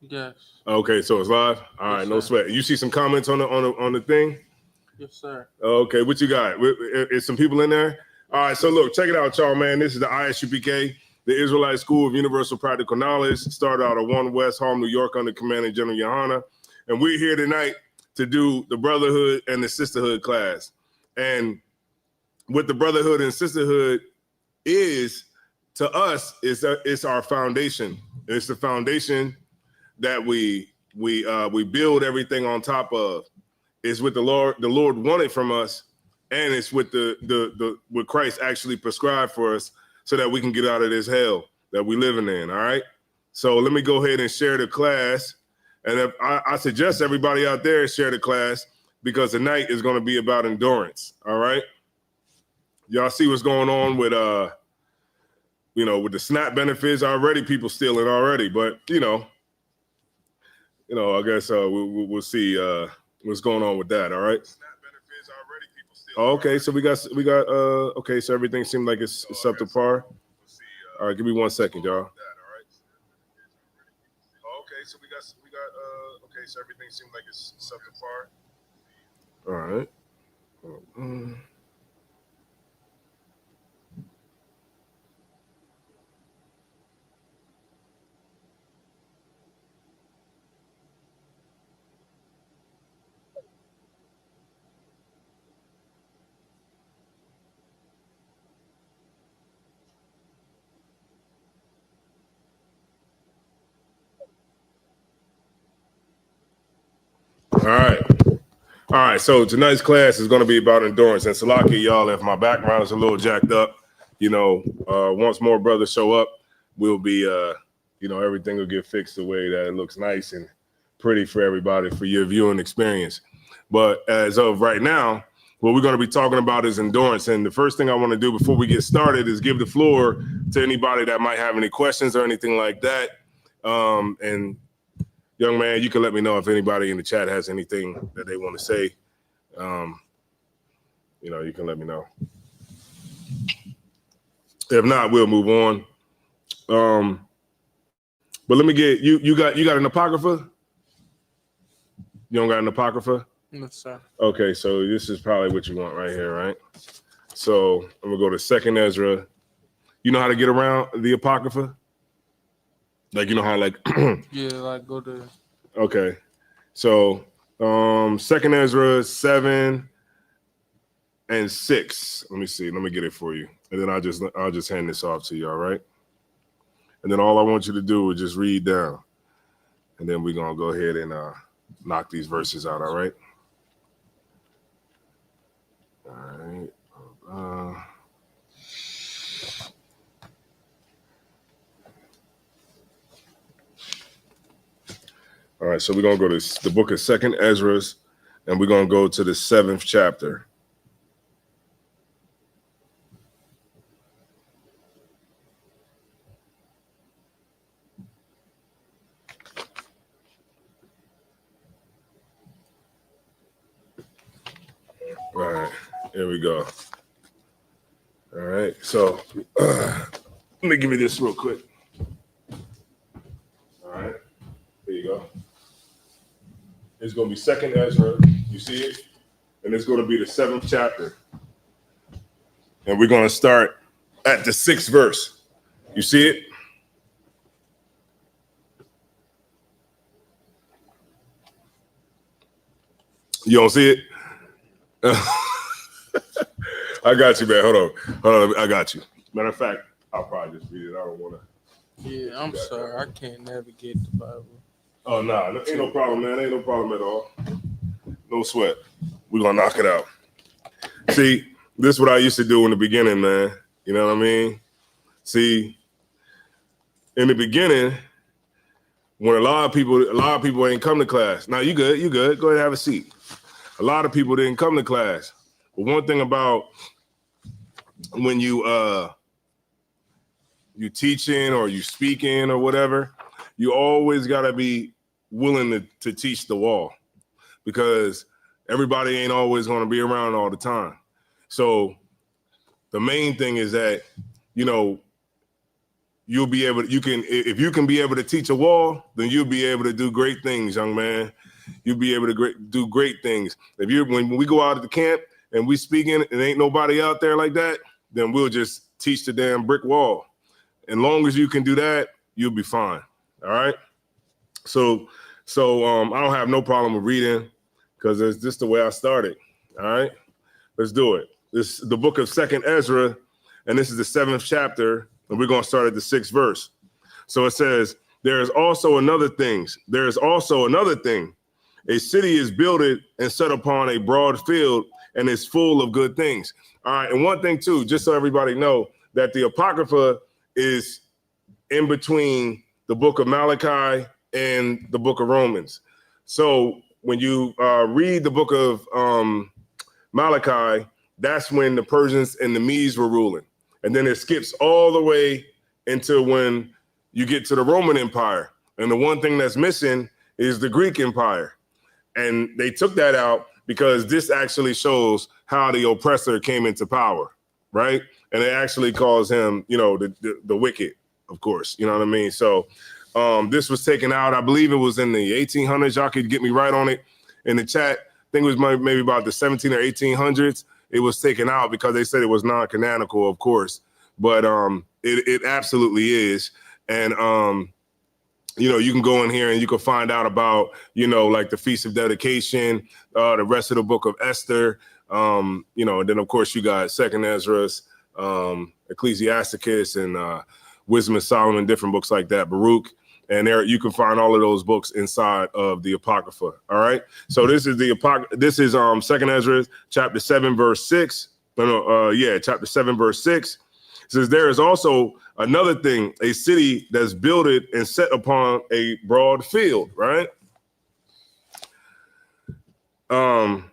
Yes. Okay, so it's live. All right, Yes, no sir. sweat. You see some comments on the thing? Yes, sir. Okay, what you got? Is some people in there? All right, so look, check it out, y'all, man. This is the ISUPK, the Israelite School of Universal Practical Knowledge. Started out of 1 West Harlem, New York, under Commanding General Yohana. And we're here tonight to do the Brotherhood and the Sisterhood class. And what the Brotherhood and Sisterhood is, to us, it's our foundation. It's the foundation that we build everything on top of. It's what the Lord wanted from us, and it's what what Christ actually prescribed for us, so that we can get out of this hell that we living in. All right. So let me go ahead and share the class, and if I suggest everybody out there share the class, because tonight is going to be about endurance. All right. Y'all see what's going on with with the SNAP benefits already? People stealing already, but I guess we'll see what's going on with that. All right. Okay, so we got okay, so everything seemed like it's up to par. All right, give me 1 second, y'all. Okay, so we got okay, so everything seemed like it's up to par. All right. All right. So tonight's class is going to be about endurance. And Salaki, y'all, if my background is a little jacked up, once more brothers show up, we'll be, everything will get fixed the way that it looks nice and pretty for everybody for your viewing experience. But as of right now, what we're going to be talking about is endurance. And the first thing I want to do before we get started is give the floor to anybody that might have any questions or anything like that. And young man, you can let me know if anybody in the chat has anything that they want to say. You can let me know. If not, we'll move on. But let me get you got an apocrypha? You don't got an apocrypha? Yes, sir. Okay, so this is probably what you want right here, right? So I'm gonna go to 2nd Ezra. You know how to get around the apocrypha? Like, you know how, like Yeah, like go to. Okay, so 2nd Ezra 7 and 6. Let me see. Let me get it for you, and then I'll just hand this off to you. All right. And then all I want you to do is just read down, and then we're gonna go ahead and knock these verses out. All right. All right. All right, so we're going to go to the book of 2nd Ezra, and we're going to go to the 7th chapter. All right, here we go. All right, so let me give you this real quick. All right, here you go. It's going to be 2nd Ezra. You see it? And it's going to be the 7th chapter. And we're going to start at the 6th verse. You see it? You don't see it? I got you, man. Hold on. I got you. Matter of fact, I'll probably just read it. I don't want to. Yeah, I'm sorry. I can't navigate the Bible. Oh, no. Ain't no problem, man. Ain't no problem at all. No sweat. We're going to knock it out. See, this is what I used to do in the beginning, man. You know what I mean? See, in the beginning, when a lot of people ain't come to class. Now, you good. Go ahead and have a seat. A lot of people didn't come to class. But one thing about when you teaching or you speaking or whatever, you always got to be willing to teach the wall, because everybody ain't always going to be around all the time. So the main thing is that, you'll be able to, if you can be able to teach a wall, then you'll be able to do great things, young man. You'll be able to do great things. When we go out at the camp and we speaking and ain't nobody out there like that, then we'll just teach the damn brick wall. And long as you can do that, you'll be fine. All right. So I don't have no problem with reading because it's just the way I started. All right, let's do it. This is the book of 2nd Ezra, and this is the 7th chapter, and we're going to start at the 6th verse. So it says, there is also another thing. A city is builded and set upon a broad field and is full of good things. All right, and one thing too, just so everybody know, that the Apocrypha is in between the book of Malachi and the book of Romans. So when you read the book of Malachi, that's when the Persians and the Medes were ruling. And then it skips all the way until when you get to the Roman Empire. And the one thing that's missing is the Greek Empire. And they took that out because this actually shows how the oppressor came into power, right? And it actually calls him, the wicked, of course, you know what I mean? So this was taken out. I believe it was in the 1800s. Y'all could get me right on it in the chat. I think it was maybe about the 17 or 1800s. It was taken out because they said it was non-canonical, of course. But it absolutely is. And, you can go in here and you can find out about, like the Feast of Dedication, the rest of the book of Esther, and then, of course, you got 2nd Ezra's, Ecclesiasticus, and Wisdom of Solomon, different books like that, Baruch. And there you can find all of those books inside of the Apocrypha. All right. So this is 2nd Ezra, chapter 7, verse 6. Chapter 7, verse 6. It says, there is also another thing, a city that's builded and set upon a broad field, right? Full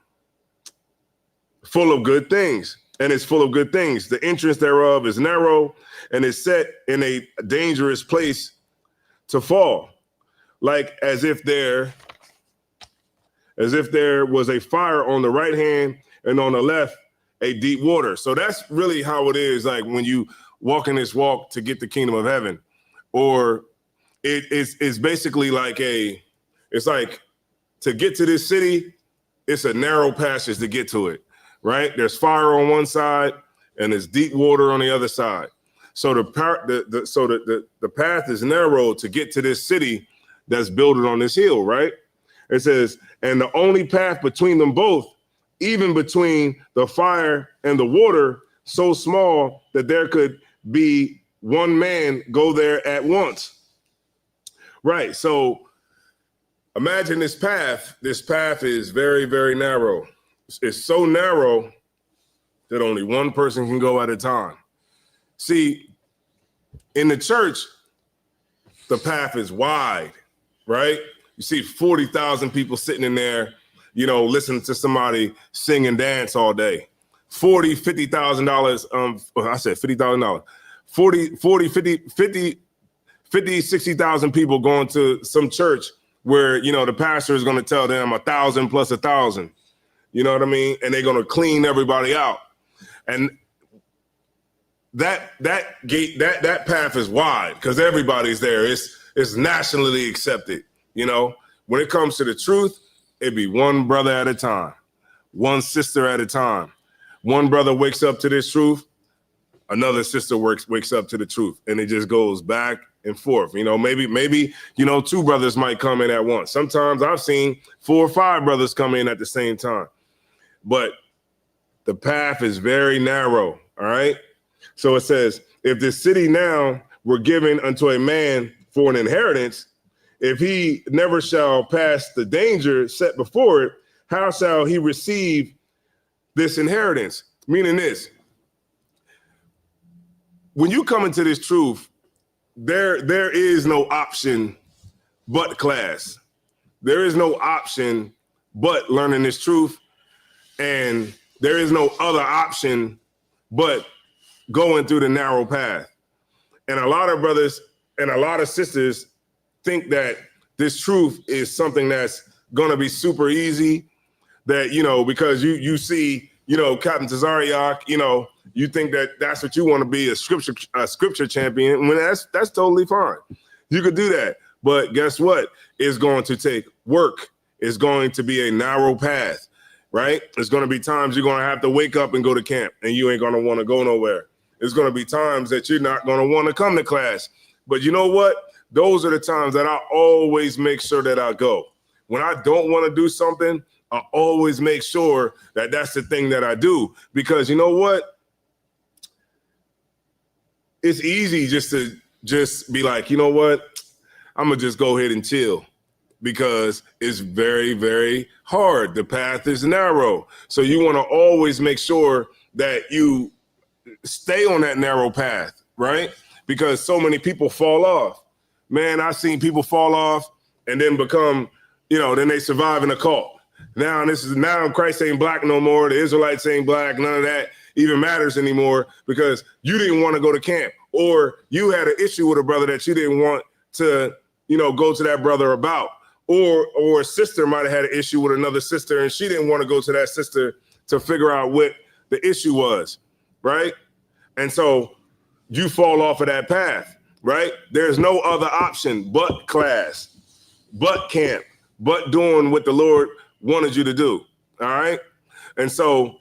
of good things. And it's full of good things. The entrance thereof is narrow and is set in a dangerous place to fall, like as if there was a fire on the right hand and on the left a deep water. So that's really how it is, like when you walk in this walk to get the kingdom of heaven. Or it's basically like it's like to get to this city, it's a narrow passage to get to it, right? There's fire on one side and there's deep water on the other side. So the path is narrow to get to this city that's built on this hill, right? It says, and the only path between them both, even between the fire and the water, so small that there could be one man go there at once. Right. So imagine this path. This path is very, very narrow. It's so narrow that only one person can go at a time. See, in the church, the path is wide, right? You see 40,000 people sitting in there, listening to somebody sing and dance all day. $50,000. I said $50,000. 60,000 people going to some church where, the pastor is going to tell them 1,000 plus 1,000. You know what I mean? And they're going to clean everybody out. And that path is wide because everybody's there. It's nationally accepted. When it comes to the truth, it'd be one brother at a time, one sister at a time. One brother wakes up to this truth, another sister wakes up to the truth, and it just goes back and forth. Maybe two brothers might come in at once. Sometimes I've seen 4 or 5 brothers come in at the same time. But the path is very narrow. All right. So it says, if this city now were given unto a man for an inheritance, if he never shall pass the danger set before it, how shall he receive this inheritance? Meaning this, when you come into this truth, there is no option but class. There is no option but learning this truth. And there is no other option but going through the narrow path. And a lot of brothers and a lot of sisters think that this truth is something that's going to be super easy, that, because you see Captain Tazariak, you think that that's what you want to be, a scripture champion, when that's totally fine. You could do that. But guess what? It's going to take work. It's going to be a narrow path, right? There's going to be times you're going to have to wake up and go to camp and you ain't going to want to go nowhere. There's going to be times that you're not going to want to come to class. But you know what? Those are the times that I always make sure that I go. When I don't want to do something, I always make sure that that's the thing that I do. Because you know what? It's easy just to be like, you know what? I'm going to just go ahead and chill, because it's very, very hard. The path is narrow. So you want to always make sure that you stay on that narrow path, right? Because so many people fall off. Man, I've seen people fall off and then become, then they survive in a cult. Now Christ ain't black no more. The Israelites ain't black. None of that even matters anymore, because you didn't want to go to camp, or you had an issue with a brother that you didn't want to, go to that brother about, or a sister might have had an issue with another sister and she didn't want to go to that sister to figure out what the issue was, right? And so you fall off of that path, right? There's no other option but class, but camp, but doing what the Lord wanted you to do, all right? And so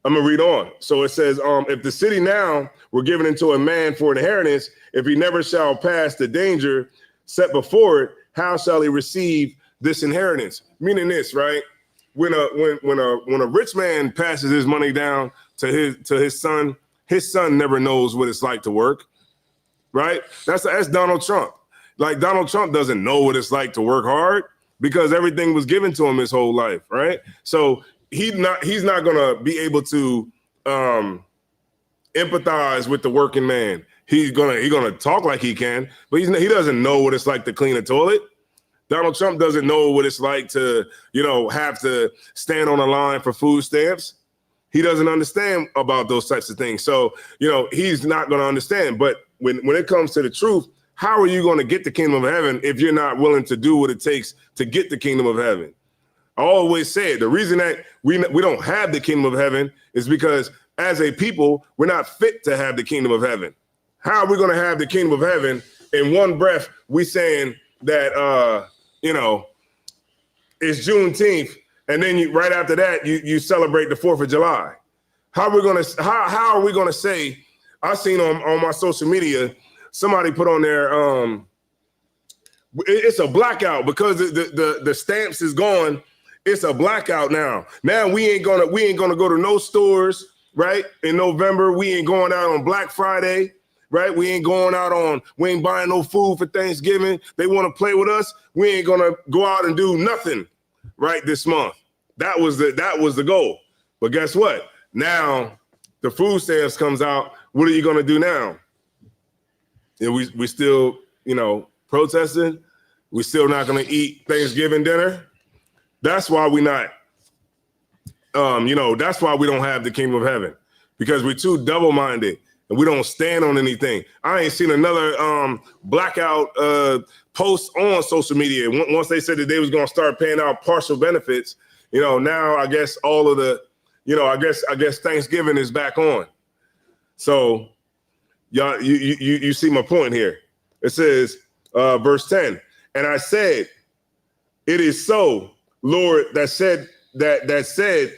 I'm going to read on. So it says, if the city now were given into a man for inheritance, if he never shall pass the danger set before it, how shall he receive this inheritance? Meaning this, right? When a rich man passes his money down to his son never knows what it's like to work, right? That's Donald Trump. Like, Donald Trump doesn't know what it's like to work hard, because everything was given to him his whole life, right? So he's not gonna be able to empathize with the working man. He's gonna talk like he can, but he doesn't know what it's like to clean a toilet. Donald Trump doesn't know what it's like to, have to stand on a line for food stamps. He doesn't understand about those types of things. So, he's not going to understand. But when it comes to the truth, how are you going to get the kingdom of heaven if you're not willing to do what it takes to get the kingdom of heaven? I always say the reason that we don't have the kingdom of heaven is because as a people, we're not fit to have the kingdom of heaven. How are we going to have the kingdom of heaven in one breath? We saying that, it's Juneteenth, and then right after that, you celebrate the 4th of July. How are we gonna say? I seen on my social media, somebody put on there, it's a blackout because the stamps is gone. It's a blackout now. Now we ain't gonna go to no stores, right? In November, we ain't going out on Black Friday, right? We ain't buying no food for Thanksgiving. They want to play with us. We ain't gonna go out and do nothing, right, this month. That was the goal. But guess what? Now the food stamps comes out. What are you gonna do now? And we still, protesting. We still not gonna eat Thanksgiving dinner. That's why we not, that's why we don't have the kingdom of heaven, because we're too double-minded and we don't stand on anything. I ain't seen another blackout post on social media. Once they said that they was gonna start paying out partial benefits, now I guess all of the, I guess Thanksgiving is back on. So y'all, you see my point here. It says, verse 10, and I said, it is so, Lord, that said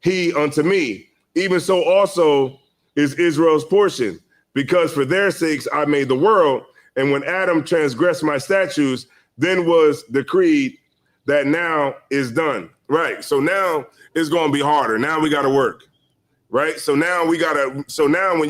he unto me, even so also is Israel's portion, because for their sakes I made the world. And when Adam transgressed my statutes, then was decreed that now is done. Right. So now it's going to be harder. Now we got to work. Right. So now when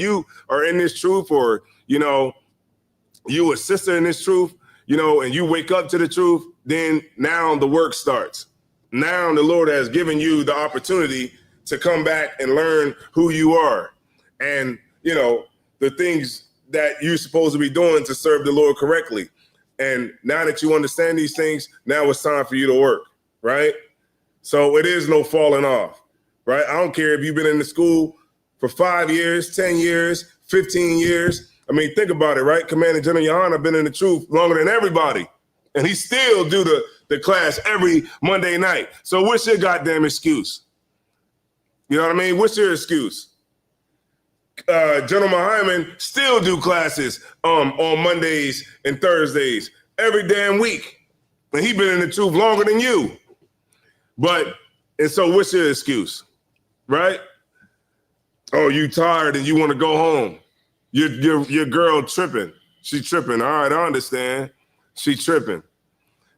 you are in this truth, or, you a sister in this truth, and you wake up to the truth, then now the work starts. Now the Lord has given you the opportunity to come back and learn who you are and, the things that you're supposed to be doing to serve the Lord correctly. And now that you understand these things, now it's time for you to work. Right. So it is no falling off. Right. I don't care if you've been in the school for 5 years, 10 years, 15 years. I mean, think about it. Right. Commander General Yohana been in the truth longer than everybody. And he still do the class every Monday night. So what's your goddamn excuse? You know what I mean? What's your excuse? General Hyman still do classes on Mondays and Thursdays every damn week. And he been in the truth longer than you. And so what's your excuse? Right? Oh, you tired and you want to go home. Your girl tripping. She tripping. All right, I understand. She tripping.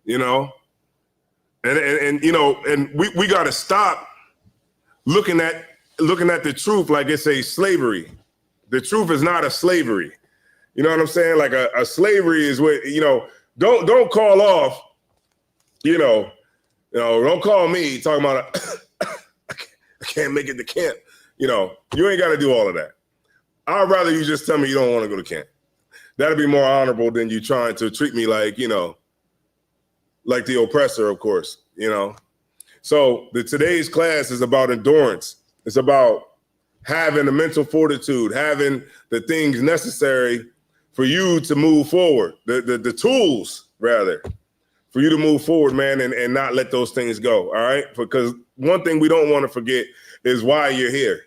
You know? And you know, and we gotta stop looking at the truth like it's a slavery. The truth is not a slavery. You know what I'm saying? Like a slavery is what, you know, don't call off, you know, don't call me talking about I can't make it to camp. You know, you ain't got to do all of that. I'd rather you just tell me you don't want to go to camp. That'd be more honorable than you trying to treat me like, you know, like the oppressor, of course, you know. So today's class is about endurance. It's about having the mental fortitude, having the things necessary for you to move forward, the tools, rather, for you to move forward, man, and not let those things go, all right? Because one thing we don't want to forget is why you're here.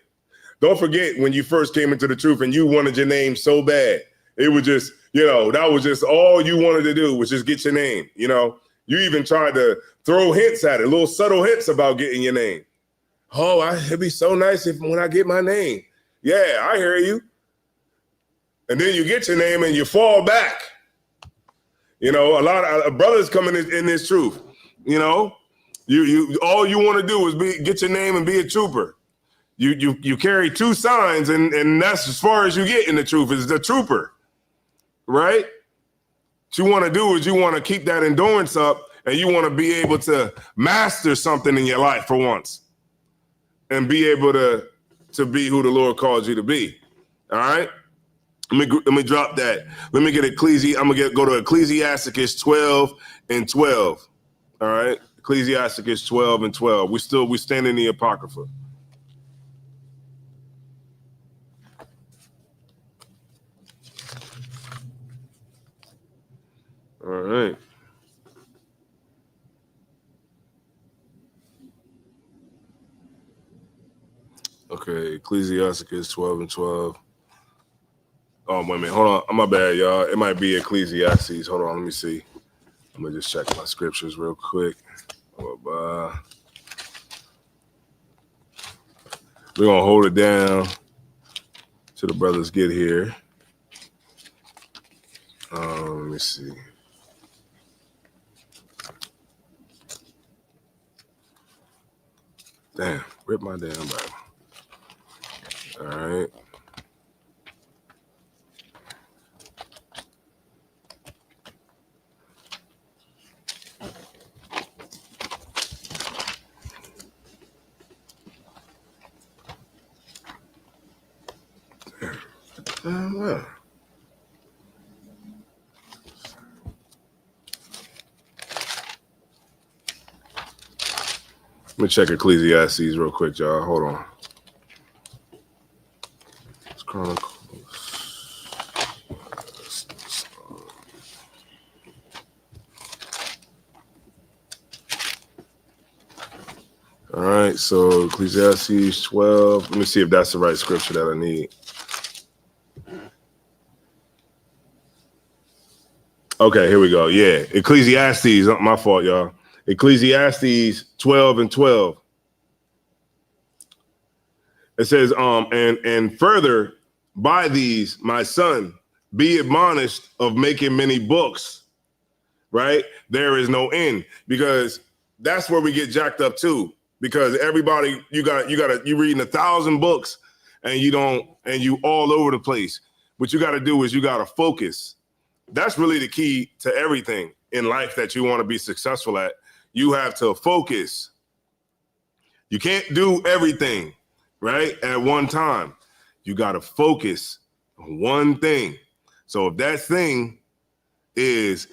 Don't forget when you first came into the truth and you wanted your name so bad. It was just, you know, that was just all you wanted to do was just get your name, you know? You even tried to throw hints at it, little subtle hints about getting your name. Oh, it'd be so nice when I get my name. Yeah, I hear you. And then you get your name and you fall back. You know, a lot of brothers coming in this truth. You know, you all you want to do is get your name and be a trooper. You carry two signs and that's as far as you get in the truth is the trooper, right? What you want to do is you want to keep that endurance up and you want to be able to master something in your life for once and be able to be who the Lord calls you to be. All right. Let me drop that. Let me get I'm gonna go to Ecclesiasticus 12 and 12. All right. Ecclesiasticus 12 and 12. We stand in the Apocrypha. All right. Okay, Ecclesiasticus 12 and 12. Oh, wait a minute. Hold on. My bad, y'all. It might be Ecclesiastes. Hold on. Let me see. I'm going to just check my scriptures real quick. We're going to hold it down till the brothers get here. Let me see. Damn, rip my damn Bible. All right. Well. Let me check Ecclesiastes real quick, y'all. Hold on. It's Chronicles. All right, so Ecclesiastes 12. Let me see if that's the right scripture that I need. Okay, here we go. Yeah, Ecclesiastes. My fault, y'all. Ecclesiastes 12 and 12. It says, and further, by these, my son, be admonished of making many books, right? There is no end, because that's where we get jacked up too. Because everybody, you reading 1,000 books and you all over the place. What you got to do is you got to focus. That's really the key to everything in life that you want to be successful at. You have to focus. You can't do everything, right, at one time. You got to focus on one thing. So if that thing is,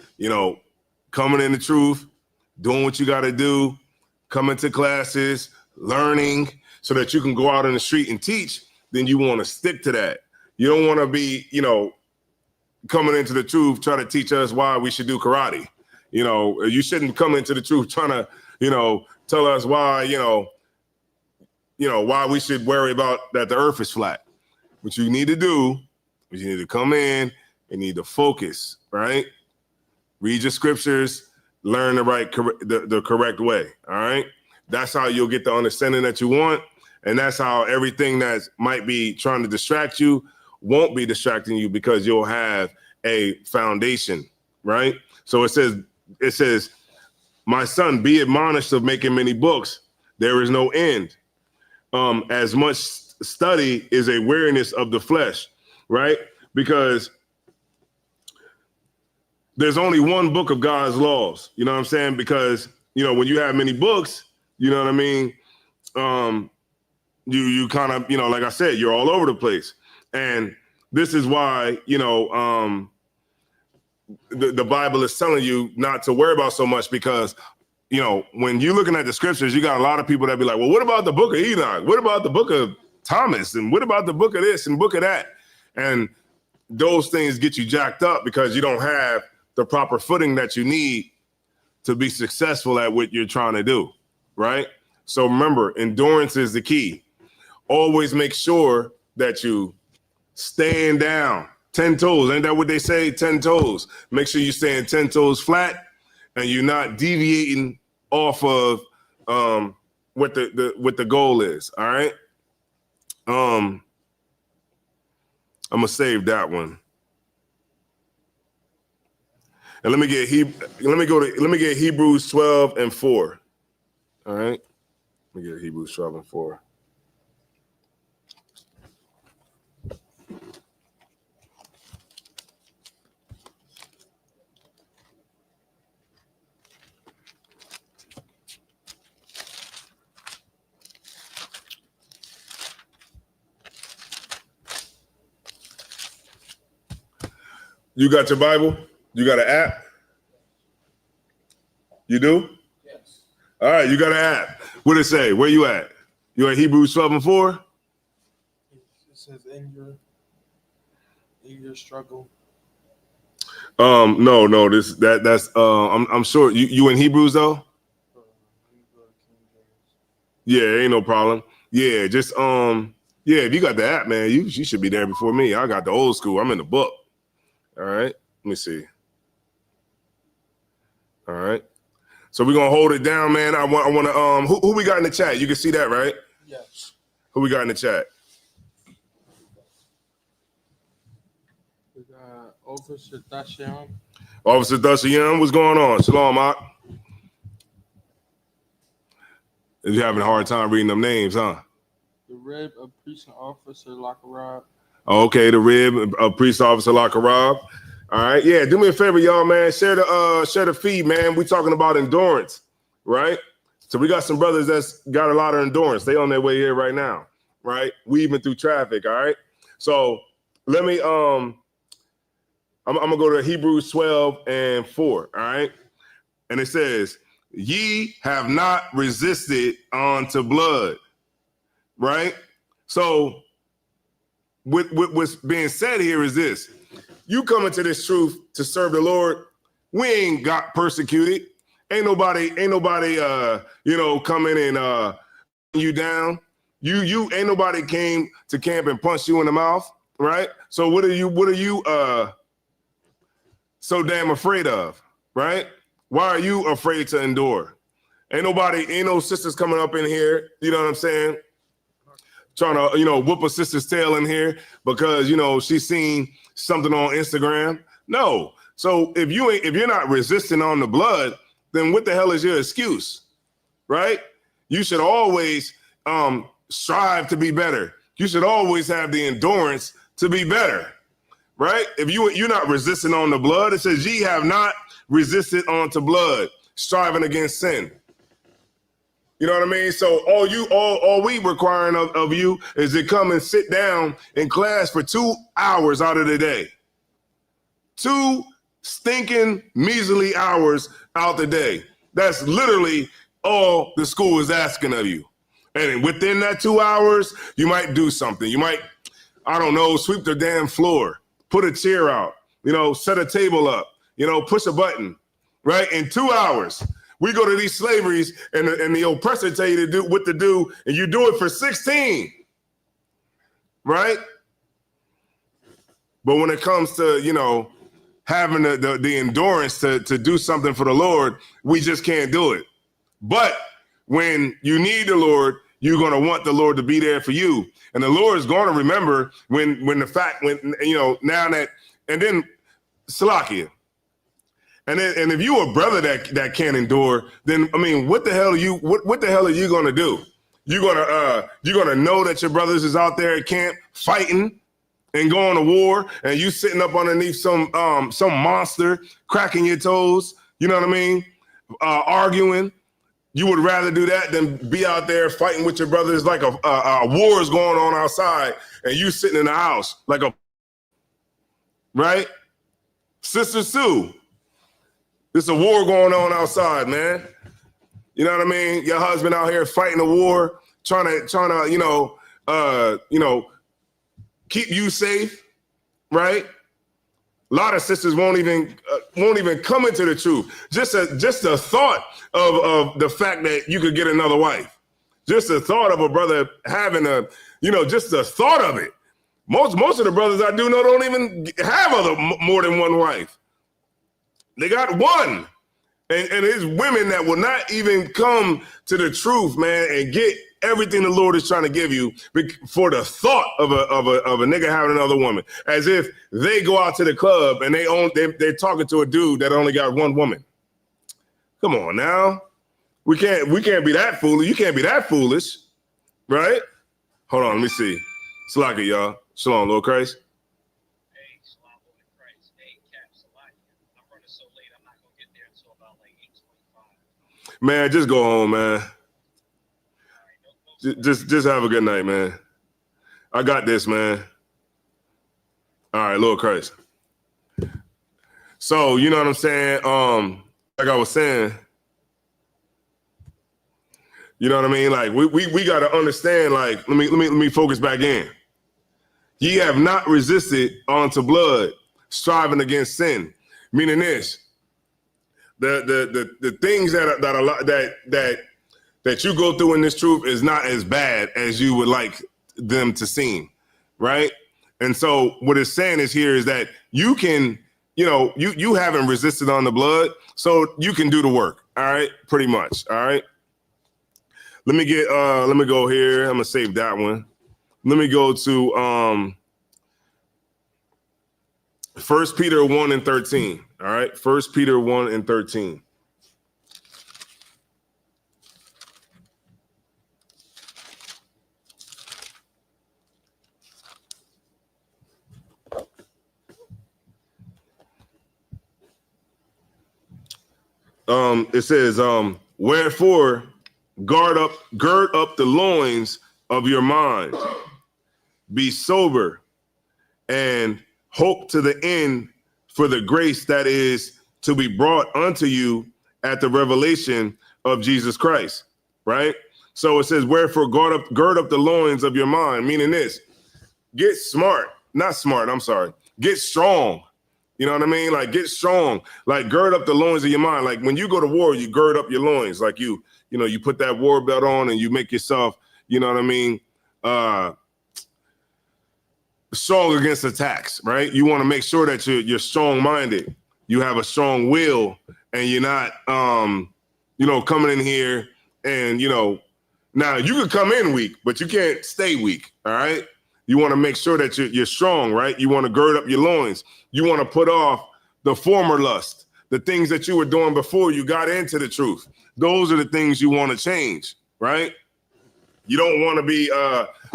coming in the truth, doing what you got to do, coming to classes, learning so that you can go out in the street and teach, then you want to stick to that. You don't want to be, coming into the truth, trying to teach us why we should do karate. You shouldn't come into the truth trying to, tell us why, why we should worry about that the earth is flat. What you need to do is you need to come in and need to focus, right? Read your scriptures, learn the correct way, all right? That's how you'll get the understanding that you want, and that's how everything that might be trying to distract you won't be distracting you, because you'll have a foundation, right? So it says, my son, be admonished of making many books. There is no end. As much study is a weariness of the flesh, right? Because there's only one book of God's laws. You know what I'm saying? Because, when you have many books, you know what I mean? You kind of, like I said, you're all over the place. And this is why, the Bible is telling you not to worry about so much, because, when you're looking at the scriptures, you got a lot of people that be like, well, what about the book of Enoch? What about the book of Thomas? And what about the book of this and book of that? And those things get you jacked up because you don't have the proper footing that you need to be successful at what you're trying to do, right? So remember, endurance is the key. Always make sure that you stand down, 10 toes. Ain't that what they say? 10 toes. Make sure you stand 10 toes flat and you're not deviating off of what the goal is. All right. I'm gonna save that one. And let me get Hebrews 12:4. All right. Let me get Hebrews 12:4. You got your Bible? You got an app? You do? Yes. All right, you got an app. What did it say? Where you at? You at Hebrews 12:4? It says in your struggle. No, that's I'm sure you in Hebrews though? Yeah, ain't no problem. Yeah, just yeah, if you got the app, man, you should be there before me. I got the old school. I'm in the book. All right, let me see. All right, so we're gonna hold it down, man. I want to who we got in the chat? You can see that, right? Yes. Who we got in the chat? We got Officer Dashian. Officer Dashian, what's going on? Shalom, Mark. You're having a hard time reading them names, huh? The Rib of Priest and Officer Lakarab. Okay, the Rib of Priest Officer Lakarab. All right, yeah. Do me a favor, y'all, man. Share the feed, man. We talking about endurance, right? So we got some brothers that's got a lot of endurance. They on their way here right now, right? Weaving through traffic. All right. So let me I'm gonna go to Hebrews 12:4. All right, and it says, "Ye have not resisted unto blood." Right. So what's being said here is this: you come into this truth to serve the Lord. We ain't got persecuted. Ain't nobody coming and you down. You ain't nobody came to camp and punch you in the mouth, right? So what are you so damn afraid of, right? Why are you afraid to endure? Ain't no sisters coming up in here, you know what I'm saying? Trying to, whoop a sister's tail in here because, she's seen something on Instagram. No. So if you're not resisting on the blood, then what the hell is your excuse, right? You should always strive to be better. You should always have the endurance to be better, right? If you're not resisting on the blood, it says ye have not resisted unto blood, striving against sin. You know what I mean? So all we requiring of you is to come and sit down in class for 2 hours out of the day. 2 stinking measly hours out the day. That's literally all the school is asking of you. And within that 2 hours, you might do something. You might, I don't know, sweep the damn floor, put a chair out, set a table up, push a button, right? In 2 hours. We go to these slaveries and the oppressor tell you to do what to do, and you do it for 16, right? But when it comes to, you know, having the endurance to do something for the Lord, we just can't do it. But when you need the Lord, you're going to want the Lord to be there for you. And the Lord is going to remember when you know, now that, and then Salakia. And if you a brother that can't endure, then I mean, what the hell are you going to do? You're gonna know that your brothers is out there at camp fighting and going to war, and you sitting up underneath some monster cracking your toes. You know what I mean? Arguing. You would rather do that than be out there fighting with your brothers like a war is going on outside, and you sitting in the house like a right, Sister Sue. There's a war going on outside, man. You know what I mean? Your husband out here fighting a war, trying to, you know, keep you safe, right? A lot of sisters won't even come into the truth. Just a thought of the fact that you could get another wife. Just the thought of a brother having just the thought of it. Most of the brothers I do know don't even have more than one wife. They got one. And there's women that will not even come to the truth, man, and get everything the Lord is trying to give you for the thought of a nigga having another woman. As if they go out to the club and they're talking to a dude that only got one woman. Come on now. We can't be that foolish. You can't be that foolish, right? Hold on, let me see. Slack it, y'all. Shalom, Lord Christ. Hey, Shalom, Lord Christ. Hey, Cap, Salakia. I'm running so late, I'm not going to get there until about like 8:25. Man, just go home, man. All right, Just have a good night, man. I got this, man. All right, Lord Christ. So, you know what I'm saying? Like I was saying, you know what I mean? Like we got to understand, like, let me focus back in. Ye have not resisted unto blood, striving against sin. Meaning this, the things that you go through in this truth is not as bad as you would like them to seem, right? And so what it's saying is here is that you can, you haven't resisted on the blood, so you can do the work, all right? Pretty much, all right? Let me go here. I'm gonna save that one. Let me go to 1 Peter 1 and 13, all right? 1 Peter 1 and 13. It says, wherefore gird up the loins of your mind, be sober, and hope to the end for the grace that is to be brought unto you at the revelation of Jesus Christ, right? So it says, wherefore gird up the loins of your mind, meaning this, get strong. You know what I mean? Like, get strong, like gird up the loins of your mind. Like when you go to war, you gird up your loins, like you put that war belt on and you make yourself, you know what I mean? Strong against attacks, right? You want to make sure that you're strong-minded. You have a strong will, and you're not, coming in here and, now you could come in weak, but you can't stay weak. All right. You want to make sure that you're strong, right? You want to gird up your loins. You want to put off the former lust, the things that you were doing before you got into the truth. Those are the things you want to change, right? You don't want to be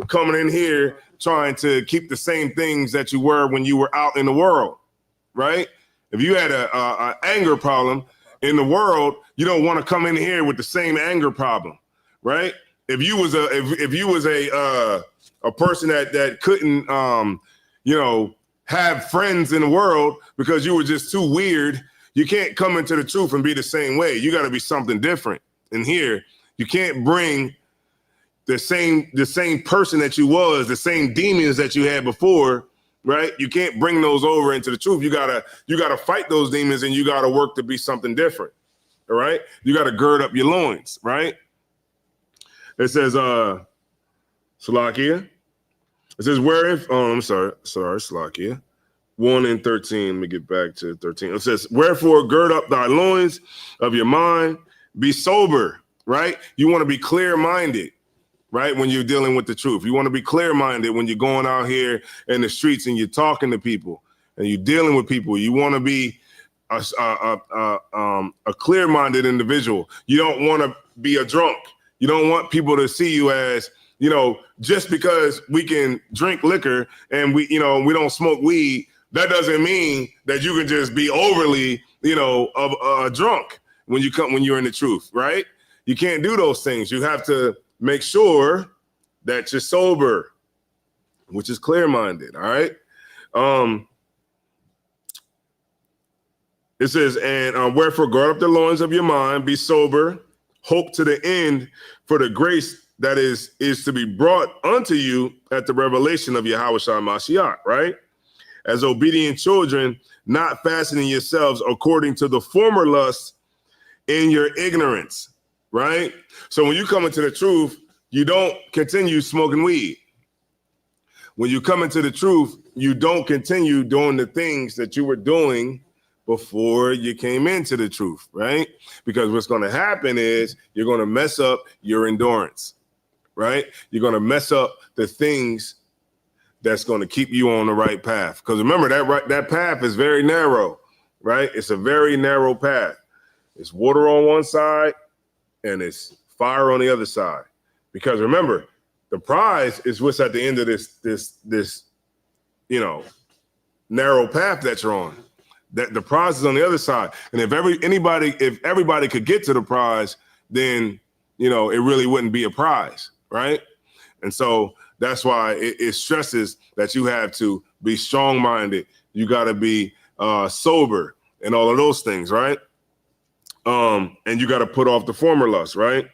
coming in here trying to keep the same things that you were when you were out in the world, right? If you had a anger problem in the world, you don't want to come in here with the same anger problem, right? If you was a person that couldn't, have friends in the world because you were just too weird, you can't come into the truth and be the same way. You got to be something different. And here, you can't bring the same person that you was, the same demons that you had before, right? You can't bring those over into the truth. You gotta fight those demons, and you gotta work to be something different. All right. You got to gird up your loins, right? It says, Salakia. It says, Salakia. 1 and 13. Let me get back to 13. It says, wherefore gird up thy loins of your mind, be sober, right? You want to be clear-minded, right? When you're dealing with the truth. You want to be clear-minded when you're going out here in the streets and you're talking to people and you're dealing with people. You want to be a clear-minded individual. You don't want to be a drunk. You don't want people to see you as, you know, just because we can drink liquor and we don't smoke weed, that doesn't mean that you can just be overly, drunk when you're in the truth, right? You can't do those things. You have to make sure that you're sober, which is clear-minded, all right? It says, and wherefore guard up the loins of your mind, be sober, hope to the end for the grace that is to be brought unto you at the revelation of Yahweh Shai Mashiach, right? As obedient children, not fastening yourselves according to the former lusts in your ignorance, right? So when you come into the truth, you don't continue smoking weed. When you come into the truth, you don't continue doing the things that you were doing before you came into the truth, right? Because what's going to happen is you're going to mess up your endurance, right? You're going to mess up the things that's going to keep you on the right path. Because remember, that path is very narrow, right? It's a very narrow path. It's water on one side and it's fire on the other side. Because remember, the prize is what's at the end of this narrow path that you're on. That the prize is on the other side. And if everybody could get to the prize, then it really wouldn't be a prize, right? And so that's why it stresses that you have to be strong-minded. You got to be sober and all of those things, right? And you got to put off the former lust, right?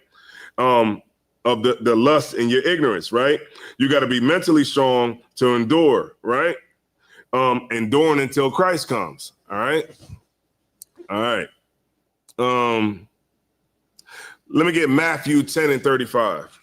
Of the lust in your ignorance, right? You got to be mentally strong to endure, right? Enduring until Christ comes. All right. Let me get Matthew 10 and 35.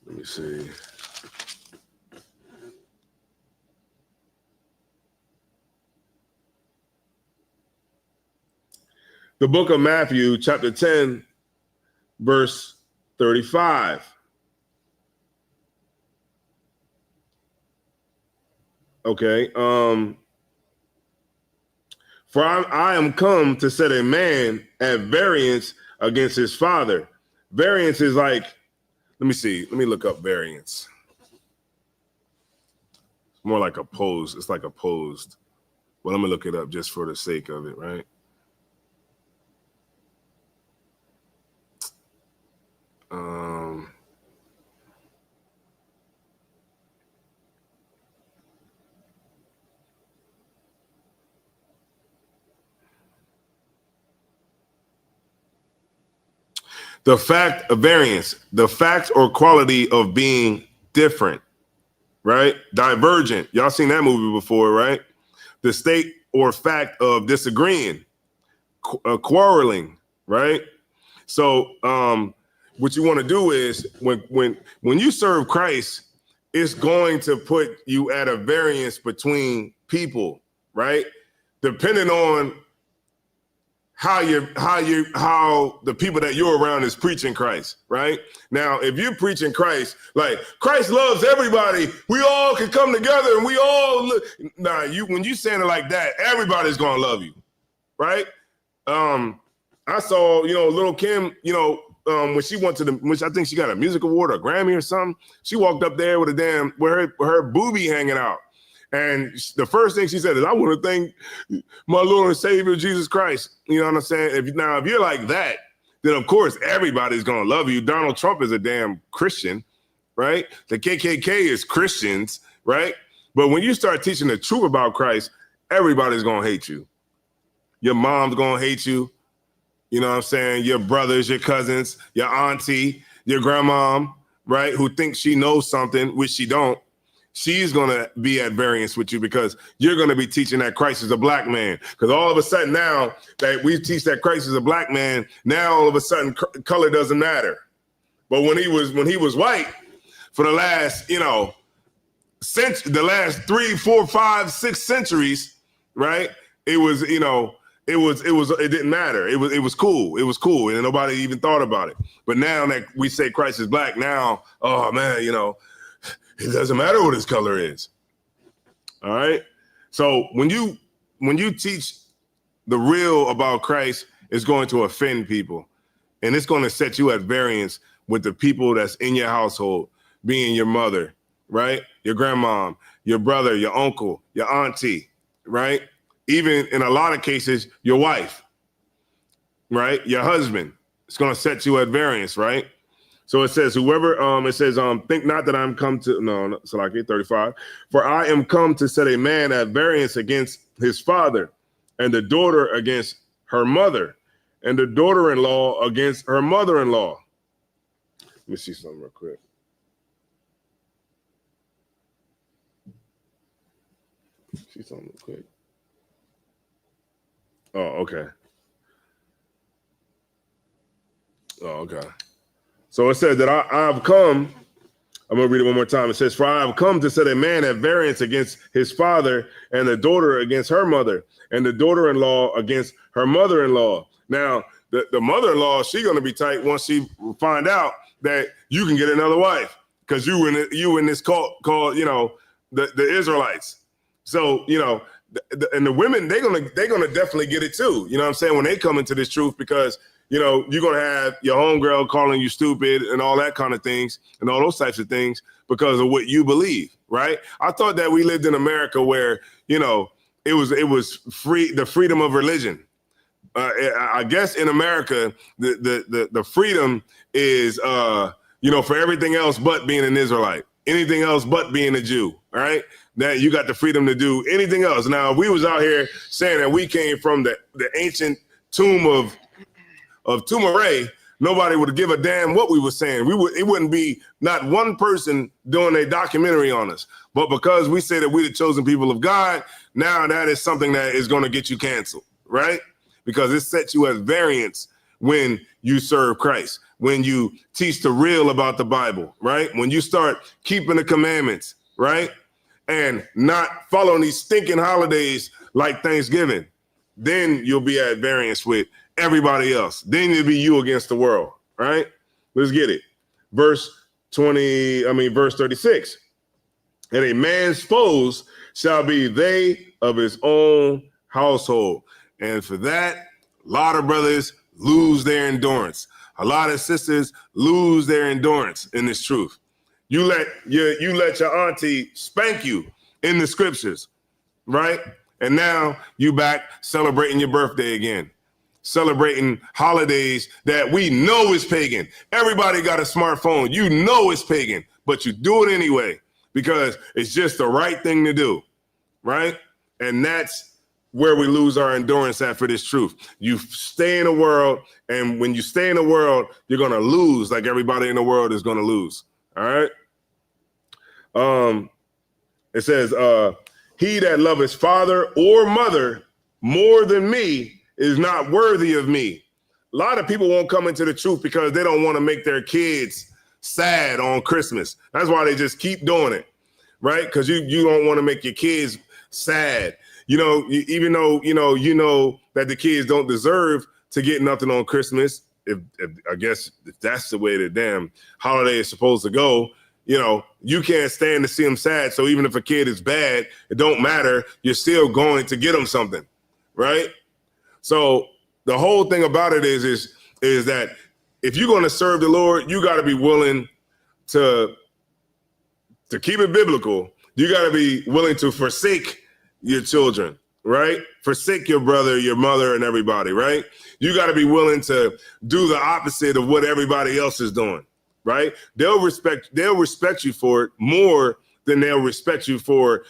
Let me see. The book of Matthew, chapter 10, verse 35. Okay. For I am come to set a man at variance against his father. Variance is like, let me see. Let me look up variance. It's more like opposed. It's like opposed. Well, let me look it up just for the sake of it, right? The fact of variance, the fact or quality of being different, right? Divergent. Y'all seen that movie before, right? The state or fact of disagreeing, quarreling, right? So what you want to do is when you serve Christ, it's going to put you at a variance between people, right? Depending on how the people that you're around is preaching Christ, right? Now, if you're preaching Christ, like Christ loves everybody, we all can come together and we all when you saying it like that, everybody's gonna love you, right? I saw, little Kim, when she went to which I think she got a music award or a Grammy or something, she walked up there with her boobie hanging out. And the first thing she said is, I want to thank my Lord and Savior, Jesus Christ. You know what I'm saying? If you're like that, then of course everybody's going to love you. Donald Trump is a damn Christian. right? The KKK is Christians, right? But when you start teaching the truth about Christ, everybody's going to hate you. Your mom's going to hate you. You know what I'm saying? Your brothers, your cousins, your auntie, your grandmom, right? Who thinks she knows something, which she don't. She's going to be at variance with you because you're going to be teaching that Christ is a black man. Because all of a sudden now that we teach that Christ is a black man, now all of a sudden color doesn't matter. But when he was white for the last, the last 3, 4, 5, 6 centuries, right? It was, it didn't matter. It was cool. It was cool. And nobody even thought about it. But now that we say Christ is black now, oh man, it doesn't matter what his color is. All right. So when you teach the real about Christ, it's going to offend people. And it's going to set you at variance with the people that's in your household, being your mother, right? Your grandmom, your brother, your uncle, your auntie, right? Even in a lot of cases, your wife, right? Your husband. It's going to set you at variance, right? So it says, think not that I'm come to, no, Salaki 35. For I am come to set a man at variance against his father, and the daughter against her mother, and the daughter-in-law against her mother-in-law. Let me see something real quick. Oh, okay. So it says that I have come, I'm going to read it one more time. It says, for I have come to set a man at variance against his father, and the daughter against her mother, and the daughter-in-law against her mother-in-law. Now, the mother-in-law, she's going to be tight once she find out that you can get another wife because you in this cult called, the Israelites. So, and the women, they're gonna definitely get it too. You know what I'm saying? When they come into this truth, because you're gonna have your homegirl calling you stupid and all that kind of things and all those types of things because of what you believe, right? I thought that we lived in America where it was free, the freedom of religion. I guess in America the freedom is for everything else but being an Israelite, anything else but being a Jew, all right? That you got the freedom to do anything else. Now, if we was out here saying that we came from the ancient tomb of Tumare, nobody would give a damn what we were saying. It wouldn't be not one person doing a documentary on us. But because we say that we're the chosen people of God, now that is something that is going to get you canceled, right? Because it sets you at variance when you serve Christ, when you teach the real about the Bible, right? When you start keeping the commandments, right? And not following these stinking holidays like Thanksgiving, then you'll be at variance with everybody else. Then it'll be you against the world, right? Let's get it. Verse 36. And a man's foes shall be they of his own household. And for that, a lot of brothers lose their endurance. A lot of sisters lose their endurance in this truth. You let your auntie spank you in the scriptures, right? And now you back celebrating your birthday again, celebrating holidays that we know is pagan. Everybody got a smartphone. You know it's pagan, but you do it anyway because it's just the right thing to do, right? And that's where we lose our endurance at for this truth. You stay in the world, and when you stay in the world, you're going to lose like everybody in the world is going to lose. All right. It says, he that loveth father or mother more than me is not worthy of me. A lot of people won't come into the truth because they don't want to make their kids sad on Christmas. That's why they just keep doing it, right? Because you don't want to make your kids sad. Even though you know that the kids don't deserve to get nothing on Christmas. If I guess if that's the way the damn holiday is supposed to go, you can't stand to see them sad. So even if a kid is bad, it don't matter. You're still going to get them something, right? So the whole thing about it is that if you're going to serve the Lord, you got to be willing to keep it biblical. You got to be willing to forsake your children, right? Forsake your brother, your mother, and everybody, right? You got to be willing to do the opposite of what everybody else is doing, right? They'll respect you for it more than they'll respect you for,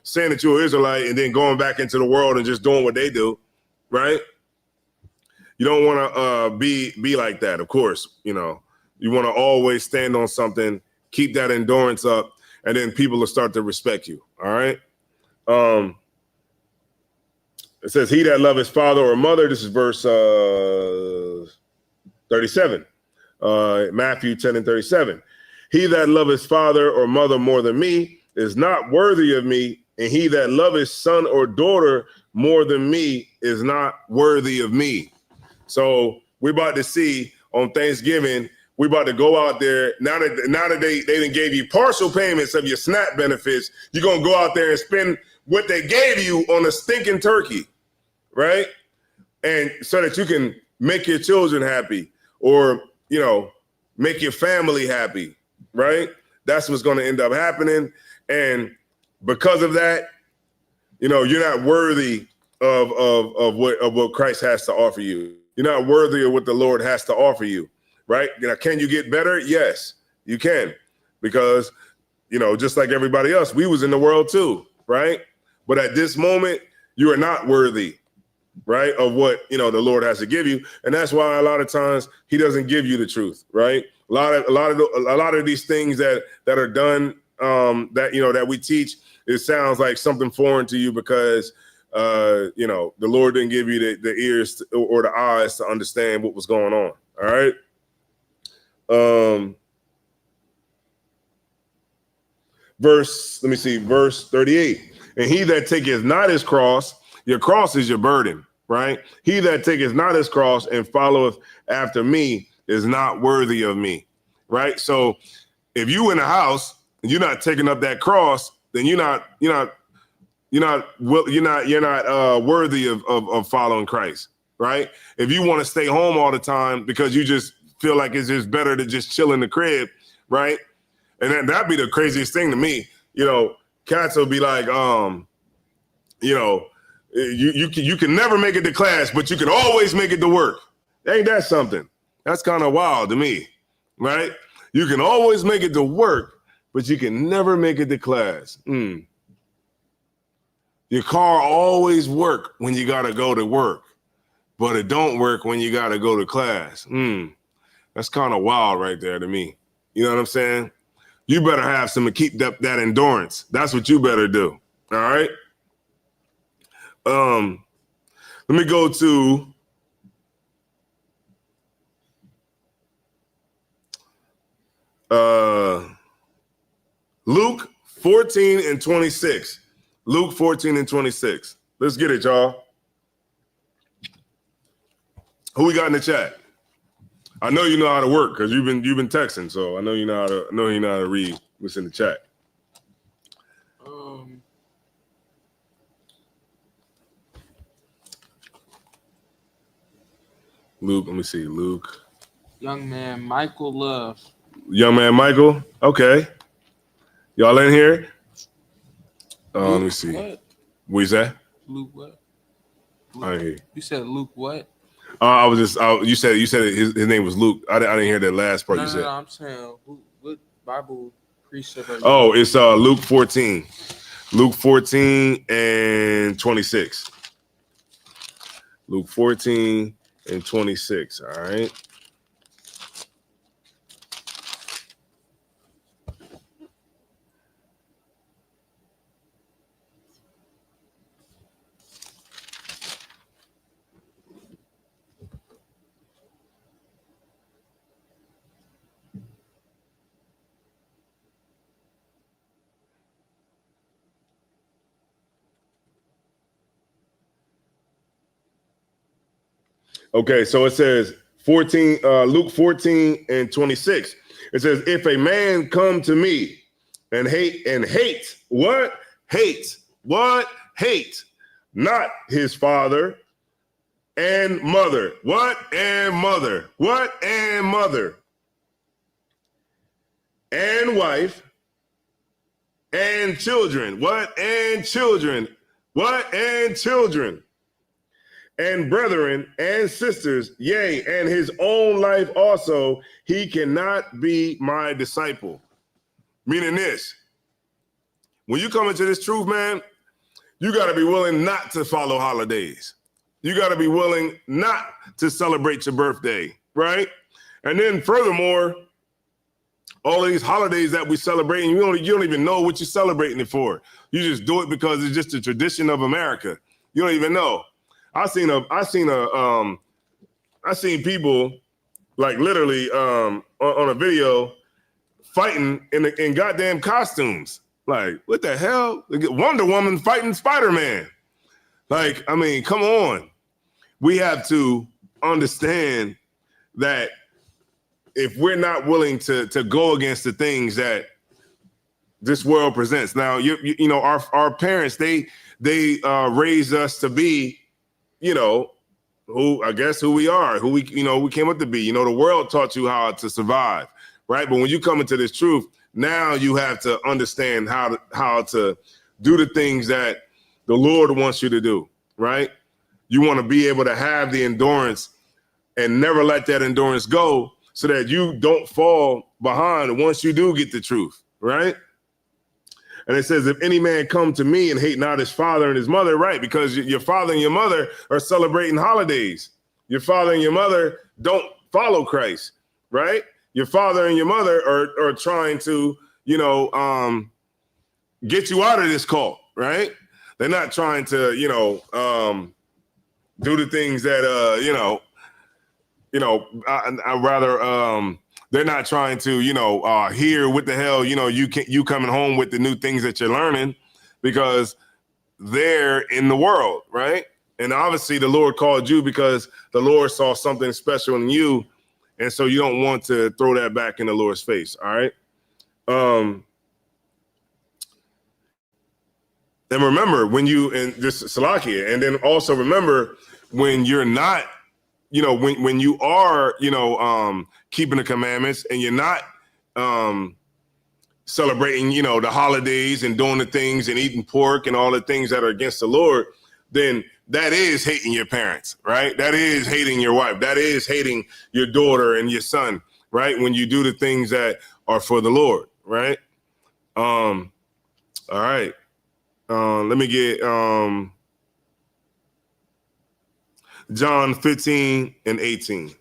saying that you're an Israelite and then going back into the world and just doing what they do, right? You don't want to be like that, of course. You want to always stand on something, keep that endurance up, and then people will start to respect you, all right? It says, he that loveth his father or mother, this is verse 37, Matthew 10:37. He that loveth his father or mother more than me is not worthy of me, and he that loveth son or daughter more than me is not worthy of me. So we're about to see on Thanksgiving, we're about to go out there. Now that they done gave you partial payments of your SNAP benefits, you're going to go out there and spend what they gave you on a stinking turkey, right? And so that you can make your children happy or, make your family happy, right? That's what's going to end up happening. And because of that, you're not worthy of what Christ has to offer you. You're not worthy of what the Lord has to offer you, right? Can you get better? Yes, you can. Because, just like everybody else, we was in the world too, right? But at this moment, you are not worthy, right, of what, the Lord has to give you. And that's why a lot of times he doesn't give you the truth, right? A lot of these things that are done, that we teach, it sounds like something foreign to you because the Lord didn't give you the ears or the eyes to understand what was going on. All right. Verse 38. And he that taketh not his cross, your cross is your burden, right? He that taketh not his cross and followeth after me is not worthy of me, right? So if you in a house and you're not taking up that cross, then you're not worthy of following Christ, right? If you want to stay home all the time because you just feel like it's just better to just chill in the crib, right? And that'd be the craziest thing to me. Cats will be like, you can never make it to class, but you can always make it to work. Ain't that something? That's kind of wild to me, right? You can always make it to work, but you can never make it to class. Your car always work when you got to go to work, but it don't work when you got to go to class. That's kind of wild right there to me. You know what I'm saying? You better have some to keep that endurance. That's what you better do. All right. Let me go to Luke 14:26. Luke 14:26. Let's get it, y'all. Who we got in the chat? I know you know how to work because you've been texting, so I know you know how to read what's in the chat. Luke, let me see. Luke. Young man Michael Love. Young man Michael. Okay. Y'all in here? Let me see. What? What you say? Luke what? I didn't hear you. You said Luke what? You said his name was Luke. I didn't hear that last part you said. No, I'm saying what Bible precept are you Oh, it's Luke 14. Luke 14:26. Luke 14:26. All right. Okay, so it says Luke 14:26. It says, if a man come to me and hate not his father and mother, and wife and children, and brethren and sisters, yea, and his own life also, he cannot be my disciple. Meaning this, when you come into this truth, man, you got to be willing not to follow holidays. You got to be willing not to celebrate your birthday, right? And then furthermore, all of these holidays that we celebrate, and you don't even know what you're celebrating it for. You just do it because it's just a tradition of America. You don't even know. I seen people like literally on a video fighting in goddamn costumes. Like, what the hell? Wonder Woman fighting Spider-Man. Like, I mean, come on. We have to understand that if we're not willing to go against the things that this world presents. Now, you know, our parents, they raised us to be, you know, who we are, who we came up to be. You know, the world taught you how to survive, right? But when you come into this truth, now you have to understand how to do the things that the Lord wants you to do, right? You want to be able to have the endurance and never let that endurance go so that you don't fall behind once you do get the truth, right? And it says, if any man come to me and hate not his father and his mother, right? Because your father and your mother are celebrating holidays. Your father and your mother don't follow Christ, right? Your father and your mother are trying to, you know, get you out of this cult, right? They're not trying to, you know, do the things that, I rather, they're not trying to, you know, hear what the hell, you know, you coming home with the new things that you're learning, because they're in the world, right? And obviously the Lord called you because the Lord saw something special in you. And so you don't want to throw that back in the Lord's face. All right. And remember when you, and this Salakia, and then also remember when you're not, you know, when you are, you know, keeping the commandments and you're not celebrating, you know, the holidays and doing the things and eating pork and all the things that are against the Lord, then that is hating your parents, right? That is hating your wife. That is hating your daughter and your son, right? When you do the things that are for the Lord, right? All right. Let me get John 15 and 18.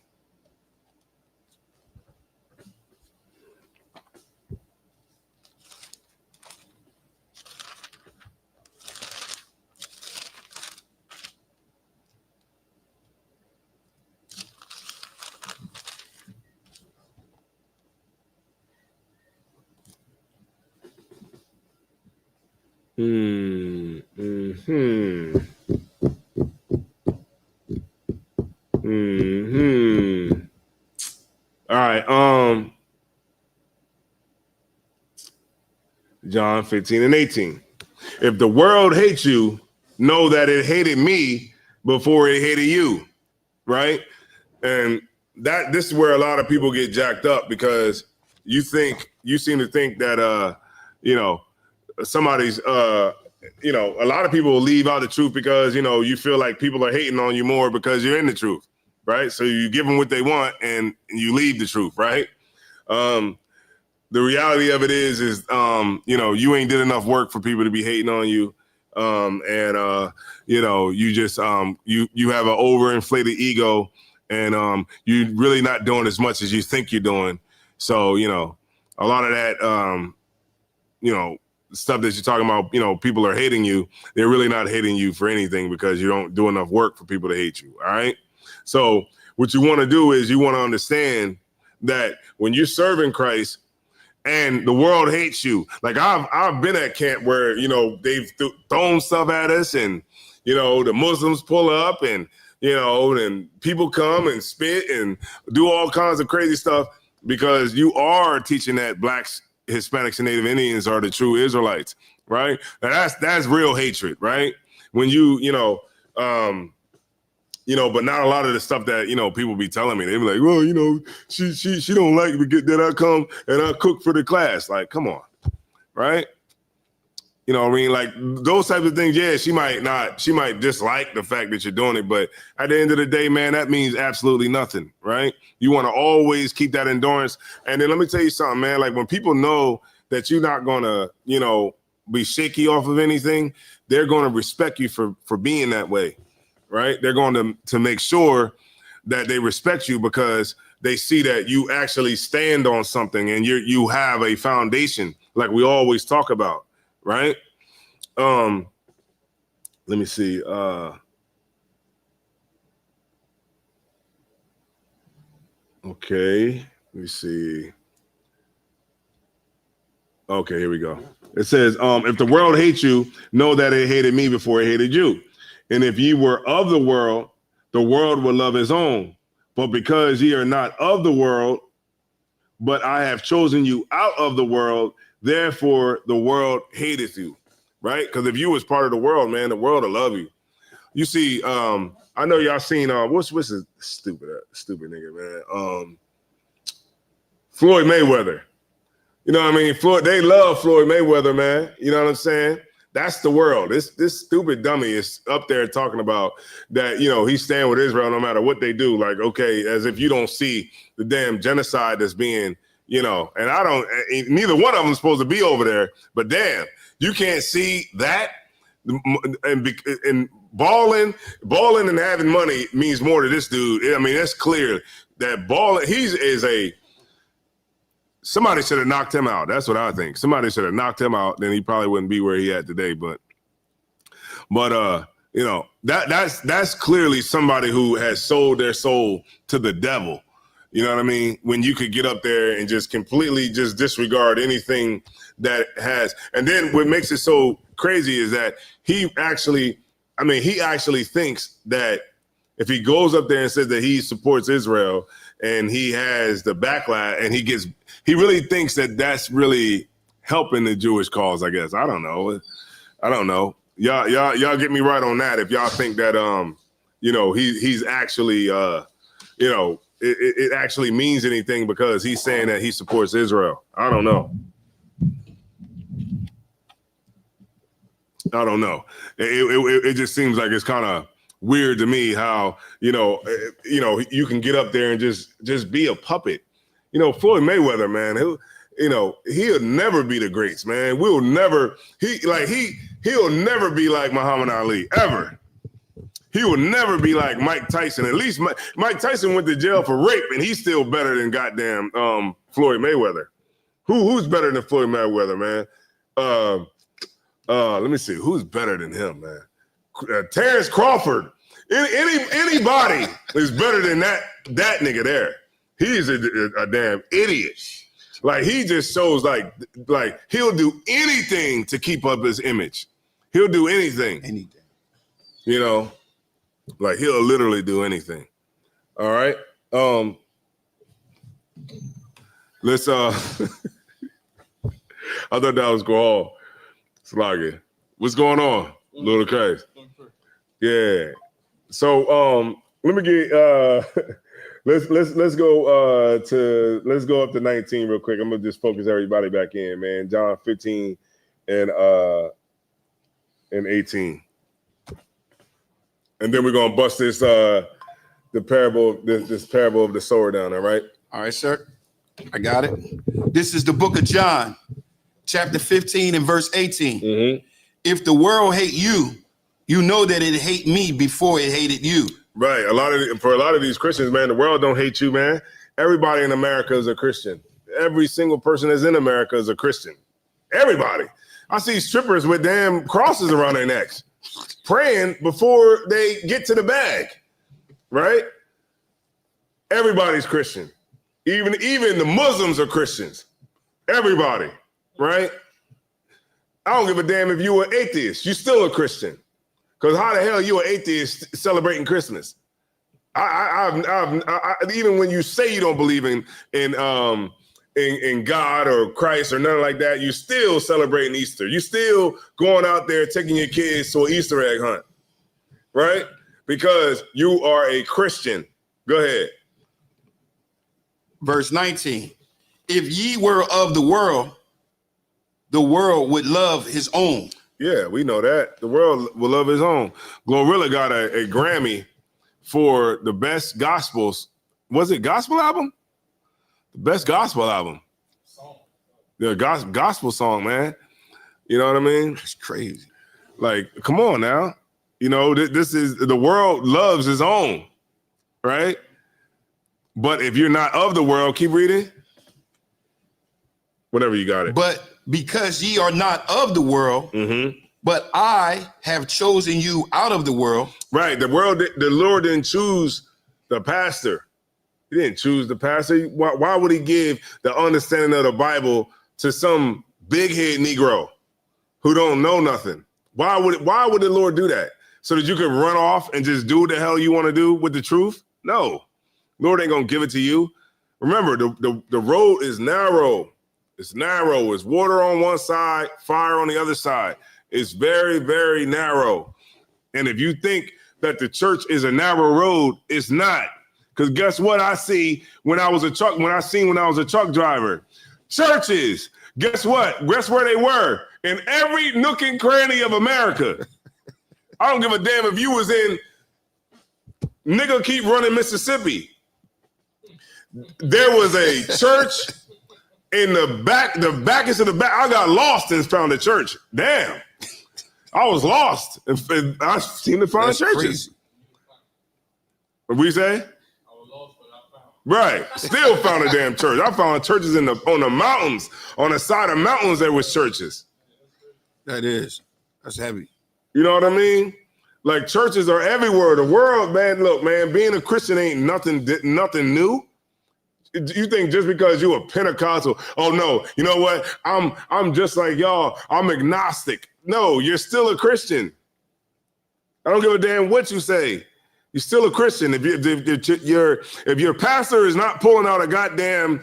All right. John 15 and 18. If the world hates you, know that it hated me before it hated you, right? And this is where a lot of people get jacked up, because you seem to think that you know, somebody's you know, a lot of people will leave out the truth because, you know, you feel like people are hating on you more because you're in the truth, right? So you give them what they want and you leave the truth, right? The reality of it is you know, you ain't did enough work for people to be hating on you. You know, you just you have an overinflated ego, and you're really not doing as much as you think you're doing. So, you know, a lot of that you know, stuff that you're talking about, you know, people are hating you, they're really not hating you for anything because you don't do enough work for people to hate you. All right. So what you want to do is you want to understand that when you're serving Christ and the world hates you, like I've been at camp where, you know, they've thrown stuff at us, and, you know, the Muslims pull up, and, you know, and people come and spit and do all kinds of crazy stuff because you are teaching that blacks, Hispanics, and Native Indians are the true Israelites, right? Now that's real hatred, right? When you know, but not a lot of the stuff that, you know, people be telling me. They be like, well, you know, she don't like me that I come and I cook for the class. Like, come on, right? You know what I mean? Like those types of things, yeah, she might dislike the fact that you're doing it, but at the end of the day, man, that means absolutely nothing, right? You want to always keep that endurance. And then let me tell you something, man, like when people know that you're not going to, you know, be shaky off of anything, they're going to respect you for being that way, right? They're going to make sure that they respect you because they see that you actually stand on something and you have a foundation like we always talk about. Right. Let me see. Okay. Let me see. Okay, here we go. It says, if the world hates you, know that it hated me before it hated you. And if ye were of the world would love his own. But because ye are not of the world, but I have chosen you out of the world, therefore, the world hateth you, right? Because if you was part of the world, man, the world will love you. You see, I know y'all seen what's this stupid nigga, man. Floyd Mayweather. You know what I mean? They love Floyd Mayweather, man. You know what I'm saying? That's the world. This stupid dummy is up there talking about that, you know, he's staying with Israel no matter what they do. Like, okay, as if you don't see the damn genocide that's being, you know, and neither one of them is supposed to be over there, but damn, you can't see that. And balling and having money means more to this dude. I mean, that's clear that balling, somebody should have knocked him out. That's what I think. Somebody should have knocked him out, then he probably wouldn't be where he at today. But you know, that's clearly somebody who has sold their soul to the devil. You know what I mean? When you could get up there and just completely just disregard anything that has. And then what makes it so crazy is that he actually thinks that if he goes up there and says that he supports Israel and he has the backlash and he really thinks that that's really helping the Jewish cause, I guess. I don't know. Y'all get me right on that. If y'all think that, you know, he's actually, you know, it actually means anything because he's saying that he supports Israel. I don't know. It just seems like it's kind of weird to me how, you know, you can get up there and just be a puppet. You know, Floyd Mayweather, man, he'll never be the greats, man. He'll never be like Muhammad Ali, ever. He will never be like Mike Tyson. At least Mike Tyson went to jail for rape, and he's still better than goddamn Floyd Mayweather. Who's better than Floyd Mayweather, man? Let me see. Who's better than him, man? Terrence Crawford. Anybody is better than that nigga there. He's a damn idiot. Like, he just shows like he'll do anything to keep up his image. He'll do anything. Anything. You know, like he'll literally do anything. All right. Let's I thought that was going on. Sloggy. What's going on? Little case. Yeah. So let me get let's go up to 19 real quick. I'm gonna just focus everybody back in, man. John 15 and 18. And then we're gonna bust this this parable of the sower down, all right? All right, sir. I got it. This is the book of John, chapter 15 and verse 18. Mm-hmm. If the world hate you, you know that it hate me before it hated you. Right. For a lot of these Christians, man, the world don't hate you, man. Everybody in America is a Christian. Every single person that's in America is a Christian. Everybody. I see strippers with damn crosses around their necks, praying before they get to the bag. Right? Everybody's Christian. Even the Muslims are Christians. Everybody. Right? I don't give a damn if you're an atheist. You're still a Christian. Because how the hell are you an atheist celebrating Christmas? I even when you say you don't believe in God or Christ or nothing like that, you still celebrating Easter. You still going out there taking your kids to an Easter egg hunt, right? Because you are a Christian. Go ahead. Verse 19. If ye were of the world, the world would love his own. Yeah, we know that. The world will love his own. Glorilla got a Grammy for the best gospels. Was it gospel album? The best gospel album. The gospel song, man. You know what I mean? That's crazy. Like, come on now. You know, this is the world loves his own, right? But if you're not of the world, keep reading. Whatever you got it. But because ye are not of the world, but I have chosen you out of the world. Right. The Lord didn't choose the pastor. He didn't choose the pastor. Why would he give the understanding of the Bible to some big head Negro who don't know nothing? Why would the Lord do that? So that you could run off and just do what the hell you want to do with the truth? No. Lord ain't gonna give it to you. Remember, the road is narrow. It's narrow. It's water on one side, fire on the other side. It's very, very narrow. And if you think that the church is a narrow road, it's not. Because guess what I see when I was a truck driver? Churches. Guess what? Guess where they were? In every nook and cranny of America. I don't give a damn if you was in nigga keep running Mississippi. There was a church in the backest of the back. I got lost and found a church. Damn. I was lost. And I seem to find churches. Crazy. What we say? I was lost, but I found. Right. Still found a damn church. I found churches on the mountains. On the side of mountains, there was churches. That's heavy. You know what I mean? Like churches are everywhere. The world, man, look, man, being a Christian ain't nothing new. You think just because you a Pentecostal, oh no, you know what? I'm just like y'all. I'm agnostic. No, you're still a Christian. I don't give a damn what you say. You're still a Christian. If your pastor is not pulling out a goddamn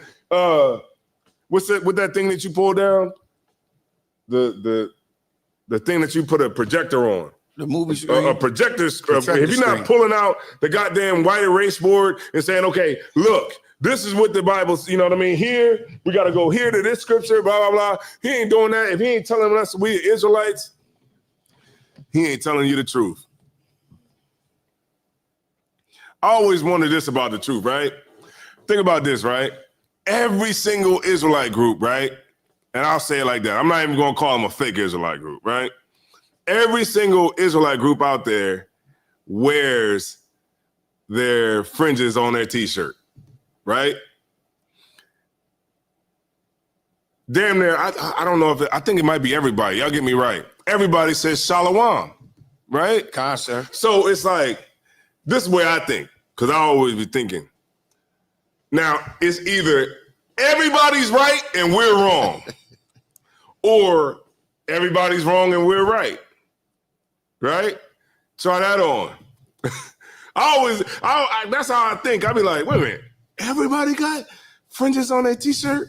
what's that thing that you pull down? The thing that you put a projector on. The movie screen. A projector screen. If you're not pulling out the goddamn white erase board and saying, okay, look, this is what the Bible, you know what I mean? Here, we got to go here to this scripture, blah, blah, blah. He ain't doing that. If he ain't telling us we Israelites, he ain't telling you the truth. I always wondered this about the truth, right? Think about this, right? Every single Israelite group, right? And I'll say it like that. I'm not even going to call them a fake Israelite group, right? Every single Israelite group out there wears their fringes on their t-shirt, right? Damn near, I don't know I think it might be everybody. Y'all get me right. Everybody says Shalom, right? Concept. So it's like, this is the way I think, because I always be thinking. Now, it's either everybody's right and we're wrong, or everybody's wrong and we're right. Right? Try that on. That's how I think. I be like, wait a minute, everybody got fringes on their t-shirt?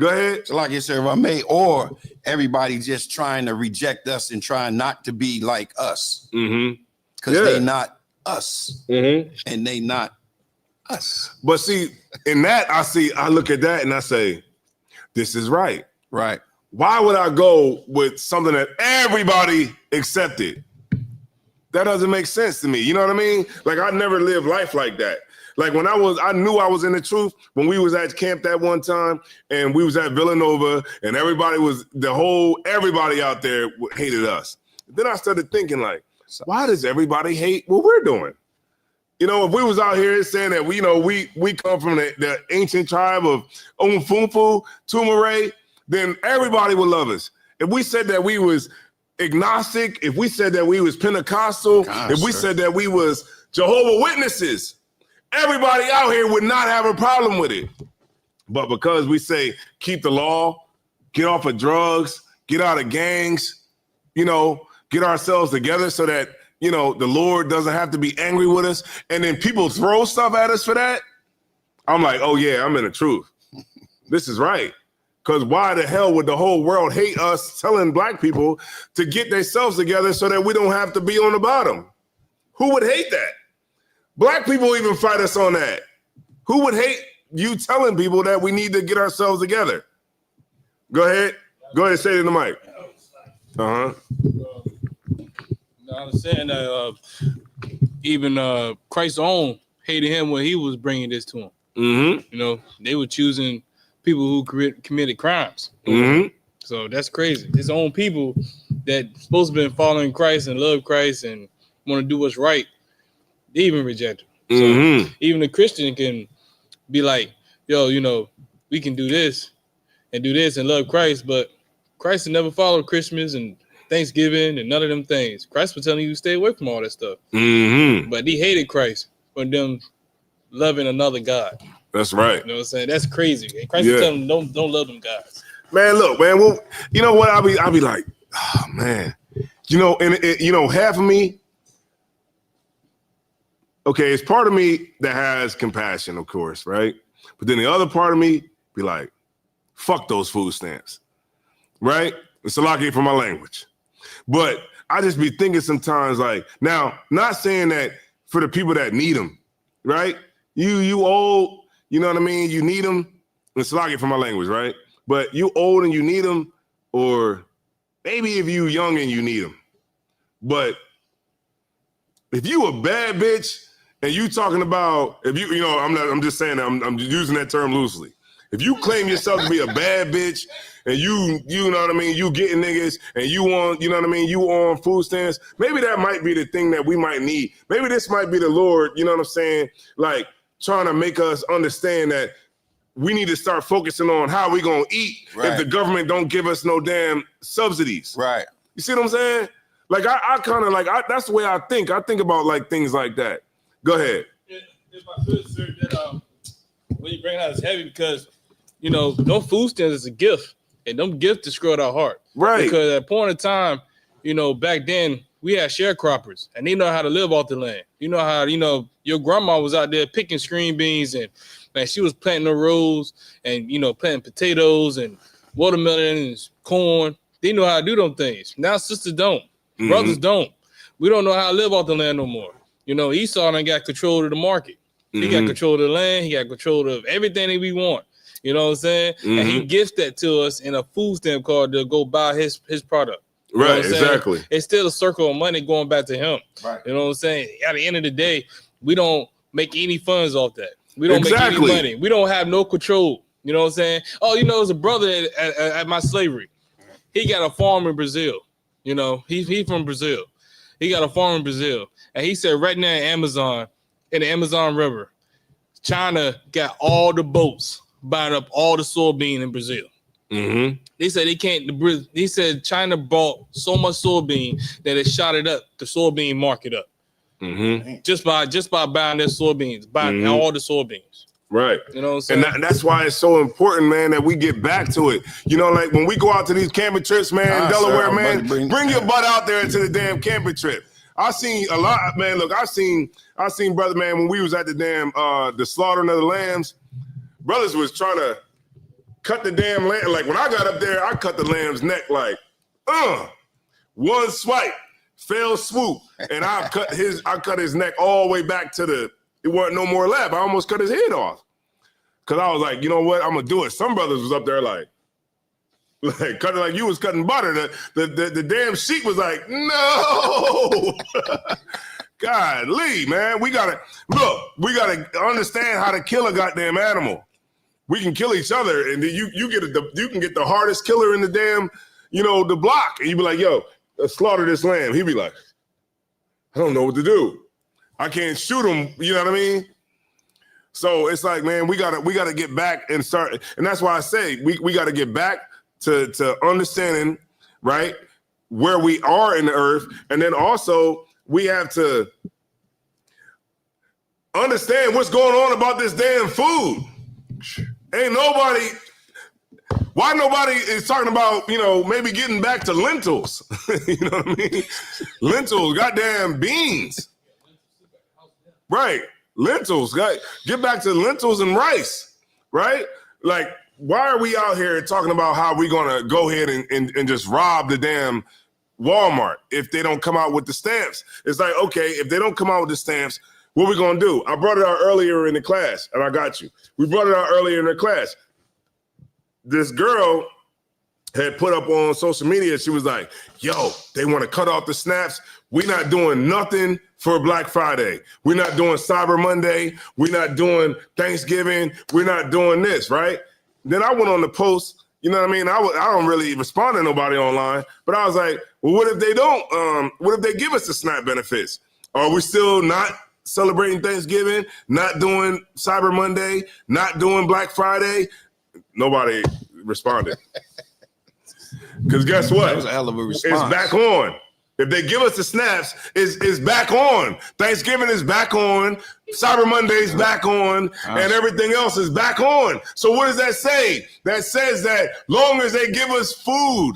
Go ahead. So like you said, if I may, or everybody just trying to reject us and trying not to be like us. Because they not us. And they not us. But see, in that, I look at that and I say, this is right. Right. Why would I go with something that everybody accepted? That doesn't make sense to me. You know what I mean? Like, I never lived life like that. Like, when I knew I was in the truth when we was at camp that one time and we was at Villanova and everybody out there hated us. Then I started thinking, like, why does everybody hate what we're doing? You know, if we was out here saying that we come from the ancient tribe of Umfunfu, Tumare, then everybody would love us. If we said that we was agnostic, if we said that we was Pentecostal, if we said that we was Jehovah's Witnesses, everybody out here would not have a problem with it. But because we say keep the law, get off of drugs, get out of gangs, you know, get ourselves together so that, you know, the Lord doesn't have to be angry with us, and then people throw stuff at us for that, I'm like, oh yeah, I'm in the truth. This is right. Because why the hell would the whole world hate us telling black people to get themselves together so that we don't have to be on the bottom? Who would hate that? Black people even fight us on that. Who would hate you telling people that we need to get ourselves together? Go ahead. Go ahead, say it in the mic. Uh-huh. I was saying that even Christ's own hated him when he was bringing this to him. Mm-hmm. You know, they were choosing people who committed crimes. Mm-hmm. So that's crazy. His own people that supposed to be following Christ and love Christ and want to do what's right, they even reject him. So Mm-hmm. even a Christian can be like, yo, you know, we can do this and love Christ, but Christ had never followed Christmas and Thanksgiving and none of them things. Christ was telling you to stay away from all that stuff. Mm-hmm. But he hated Christ for them loving another God. That's right. You know what I'm saying? That's crazy. And Christ Yeah. is telling them don't love them guys. Man, look, man. Well, you know what? I'll be like, oh man. You know, and you know, half of me. Okay, it's part of me that has compassion, of course, right? But then the other part of me be like, fuck those food stamps, right? It's a lot for my language. But I just be thinking sometimes like, now, not saying that for the people that need them, right? You old, you know what I mean? You need them. It's a lot for my language, right? But you old and you need them, or maybe if you young and you need them. But if you a bad bitch and you talking about, if you know, I'm just saying that I'm using that term loosely. If you claim yourself to be a bad bitch and you know what I mean, you getting niggas and you on, you know what I mean, you on food stamps, maybe that might be the thing that we might need. Maybe this might be the Lord, you know what I'm saying? Like trying to make us understand that we need to start focusing on how we gonna eat if the government don't give us no damn subsidies. Right. You see what I'm saying? Like I kind of like, that's the way I think. I think about like things like that. Go ahead. If I could, sir, that when you bring it out, it's heavy because, you know, no food stamps is a gift. And them gifts destroyed our heart. Right. Because at a point in time, you know, back then, we had sharecroppers. And they know how to live off the land. You know how, you know, your grandma was out there picking string beans and she was planting the rows and, you know, planting potatoes and watermelon and corn. They know how to do them things. Now sisters don't. Mm-hmm. Brothers don't. We don't know how to live off the land no more. You know, Esau done got control of the market. He got control of the land. He got control of everything that we want. You know what I'm saying? Mm-hmm. And he gifts that to us in a food stamp card to go buy his product. You know Right, what I'm saying? exactly. It's still a circle of money going back to him. Right. You know what I'm saying? At the end of the day, we don't make any funds off that. We don't Exactly. make any money. We don't have no control. You know what I'm saying? Oh, you know, there's a brother at my slavery. He got a farm in Brazil. You know, he from Brazil. He got a farm in Brazil. And he said right now in Amazon, in the Amazon River, China got all the boats buying up all the soybean in Brazil. Mm-hmm. They said they can't. He said China bought so much soybean that it shot it up, the soybean market up, just by buying their soybeans, buying all the soybeans. Right. You know what I'm saying? And that's why it's so important, man, that we get back to it. You know, like when we go out to these camping trips, man, Delaware, sir, man, bring your your butt out there to the damn camping trip. I seen a lot, man. Look, I seen brother, man, when we was at the damn the slaughtering of the lambs, brothers was trying to cut the damn lamb. Like when I got up there, I cut the lamb's neck like, one swipe, fell swoop, and I cut his neck all the way back to it wasn't no more left. I almost cut his head off. Cause I was like, you know what, I'm gonna do it. Some brothers was up there like cutting like you was cutting butter. The damn sheep was like, no. Golly, man. We gotta understand how to kill a goddamn animal. We can kill each other, and then you can get the hardest killer in the damn, you know, the block. And you be like, yo, slaughter this lamb. He'd be like, I don't know what to do. I can't shoot him, you know what I mean? So it's like, man, we gotta get back and start, and that's why I say we gotta get back to understanding, right, where we are in the earth, and then also we have to understand what's going on about this damn food. Why nobody is talking about, you know, maybe getting back to lentils. You know what I mean? Lentils, goddamn beans. Right. Lentils. Get back to lentils and rice. Right? Like, why are we out here talking about how we gonna go ahead and just rob the damn Walmart if they don't come out with the stamps? It's like, okay, if they don't come out with the stamps, what we gonna do? I brought it out earlier in the class, and I got you. We brought it out earlier in the class. This girl had put up on social media. She was like, yo, they want to cut off the snaps. We're not doing nothing for Black Friday. We're not doing Cyber Monday. We're not doing Thanksgiving. We're not doing this, right? Then I went on the post, you know what I mean? I don't really respond to nobody online, but I was like, well, what if they don't? What if they give us the SNAP benefits? Are we still not celebrating Thanksgiving, not doing Cyber Monday, not doing Black Friday? Nobody responded. Because guess what? That was a hell of a response. It's back on. If they give us the snaps, it's back on. Thanksgiving is back on. Cyber Monday is back on. And everything else is back on. So what does that say? That says that long as they give us food,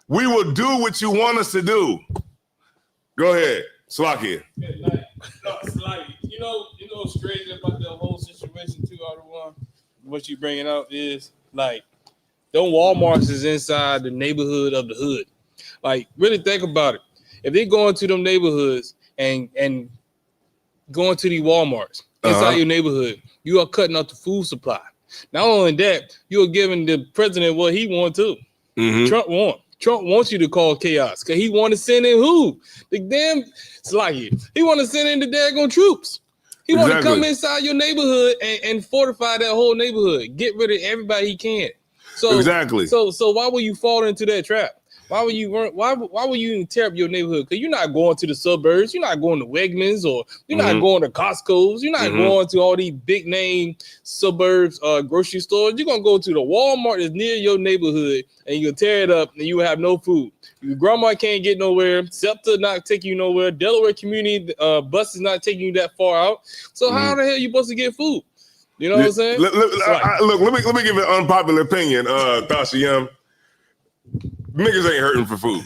we will do what you want us to do. Go ahead. Slakia. You know what's crazy about the whole situation too, Otto? What you bringing up is like, them Walmarts is inside the neighborhood of the hood. Like, really think about it. If they go into them neighborhoods and going to these Walmarts inside your neighborhood, you are cutting out the food supply. Not only that, you are giving the president what he wants to. Mm-hmm. Trump wants you to call chaos because he want to send in who? The damn Slacky. He want to send in the daggone troops. He want to come inside your neighborhood and fortify that whole neighborhood. Get rid of everybody he can. So exactly. So why will you fall into that trap? Why would you even tear up your neighborhood? Because you're not going to the suburbs, you're not going to Wegmans, or you're not going to Costco's, you're not going to all these big name suburbs grocery stores. You're gonna go to the Walmart that's near your neighborhood and you'll tear it up and you will have no food. Your grandma can't get nowhere, SEPTA not taking you nowhere, Delaware community bus is not taking you that far out. So how the hell you supposed to get food? You know what I'm saying? Look, let me give an unpopular opinion, Tasha Yum. Niggas ain't hurting for food.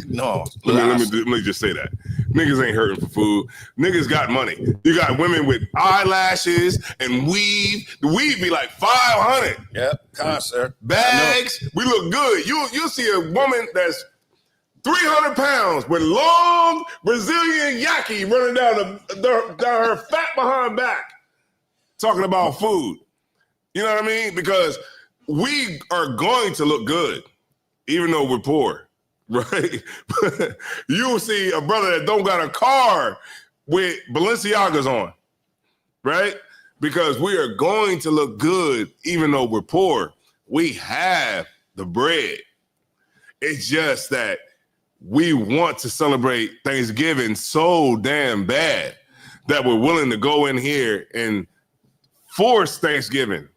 No. Let me just say that. Niggas ain't hurting for food. Niggas got money. You got women with eyelashes and weave. The weave be like $500. Yep, concert. Bags. We look good. You'll see a woman that's 300 pounds with long Brazilian yaki running down her fat behind back talking about food. You know what I mean? Because we are going to look good. Even though we're poor, right? You'll see a brother that don't got a car with Balenciagas on, right? Because we are going to look good even though we're poor. We have the bread. It's just that we want to celebrate Thanksgiving so damn bad that we're willing to go in here and force Thanksgiving,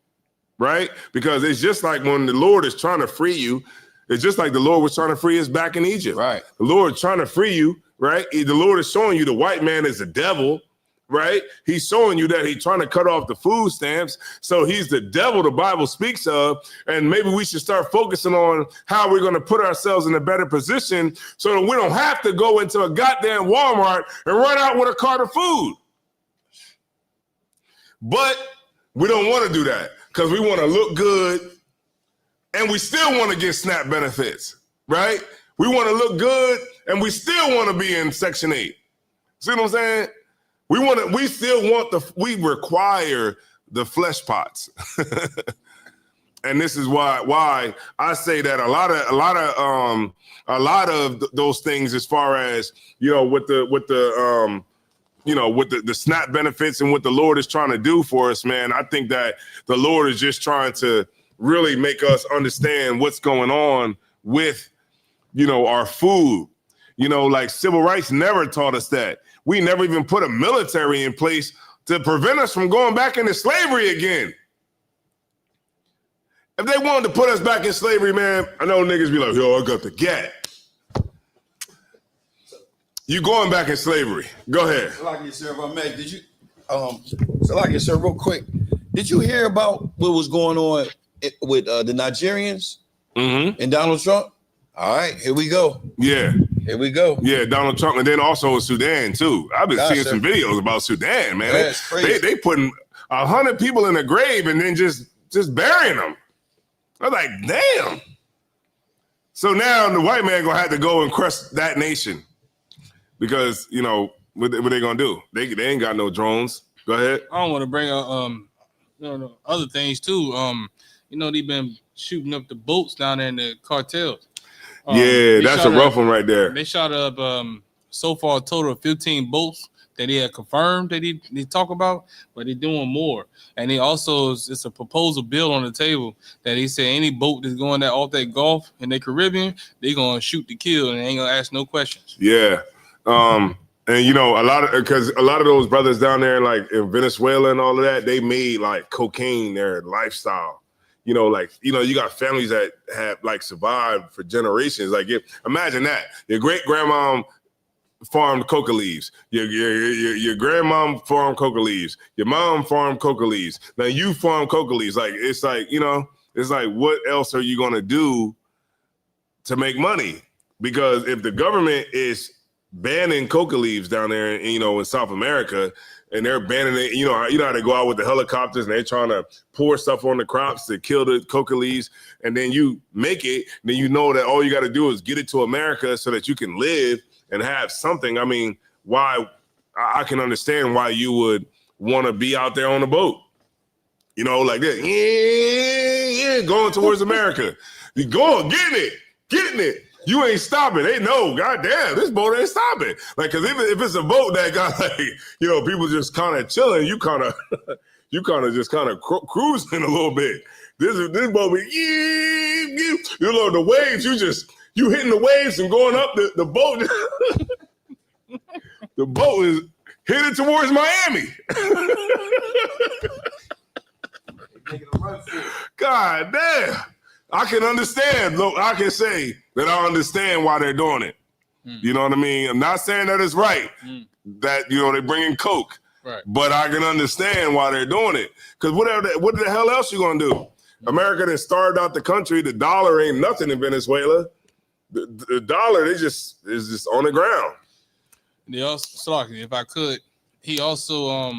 right? Because it's just like when the Lord is trying to free you. It's just like the Lord was trying to free us back in Egypt. Right. The Lord is trying to free you, right? The Lord is showing you the white man is the devil, right? He's showing you that he's trying to cut off the food stamps. So he's the devil the Bible speaks of. And maybe we should start focusing on how we're going to put ourselves in a better position so that we don't have to go into a goddamn Walmart and run out with a cart of food. But we don't want to do that because we want to look good. And we still want to get SNAP benefits, right? We want to look good, and we still want to be in Section 8. See what I'm saying? We require the flesh pots, and this is why I say that a lot of those things, as far as with the SNAP benefits and what the Lord is trying to do for us, man. I think that the Lord is just trying to really make us understand what's going on with, our food. Like civil rights never taught us that. We never even put a military in place to prevent us from going back into slavery again. If they wanted to put us back in slavery, man, I know niggas be like, yo, I got the gat. You going back in slavery. Go ahead. Salakia, sir, if I may, did you, Salakia, sir, real quick, did you hear about what was going on with the Nigerians and Donald Trump? All right, here we go. Yeah. Here we go. Yeah, Donald Trump, and then also Sudan too. I've been seeing some videos about Sudan, man. That's crazy. They putting 100 people in a grave and then just burying them. I'm like, damn. So now the white man gonna have to go and crush that nation because what they gonna do? They ain't got no drones. Go ahead. I don't want to bring up other things too. They've been shooting up the boats down there in the cartels. Yeah, They that's a shot rough up- one right there. They shot up so far a total of 15 boats that he had confirmed that they talk about, but they're doing more. And he also it's a proposal bill on the table that he said any boat that's going that off that Gulf in the Caribbean, they're gonna shoot to kill and they ain't gonna ask no questions. Yeah. And you know, because a lot of those brothers down there, like in Venezuela and all of that, they made like cocaine their lifestyle. You know, like, you know, you got families that have like survived for generations. Like, imagine that. Your great grandma farmed coca leaves. Your grandmom farmed coca leaves. Your mom farmed coca leaves. Now you farm coca leaves. Like, it's like, you know, it's like, what else are you gonna do to make money? Because if the government is banning coca leaves down there, in South America, and they're banning it, you know how they go out with the helicopters and they're trying to pour stuff on the crops to kill the coca leaves, and then you make it, then you know that all you got to do is get it to America so that you can live and have something. I mean, why? I can understand why you would want to be out there on a boat, like this, going towards America. You going, getting it. You ain't stopping. They know, goddamn, this boat ain't stopping. Like, cause if it's a boat that got like, people just kind of chilling, you kind of just cruising a little bit. This boat be, the waves, you hitting the waves and going up the boat. The boat is headed towards Miami. God damn. I can understand. Look, I can say that I understand why they're doing it. You know what I mean? I'm not saying that it's right that, they bring in coke. Right. But I can understand why they're doing it. Because what the hell else you going to do? America that starved out the country. The dollar ain't nothing in Venezuela. The dollar is just on the ground. They also, if I could, he also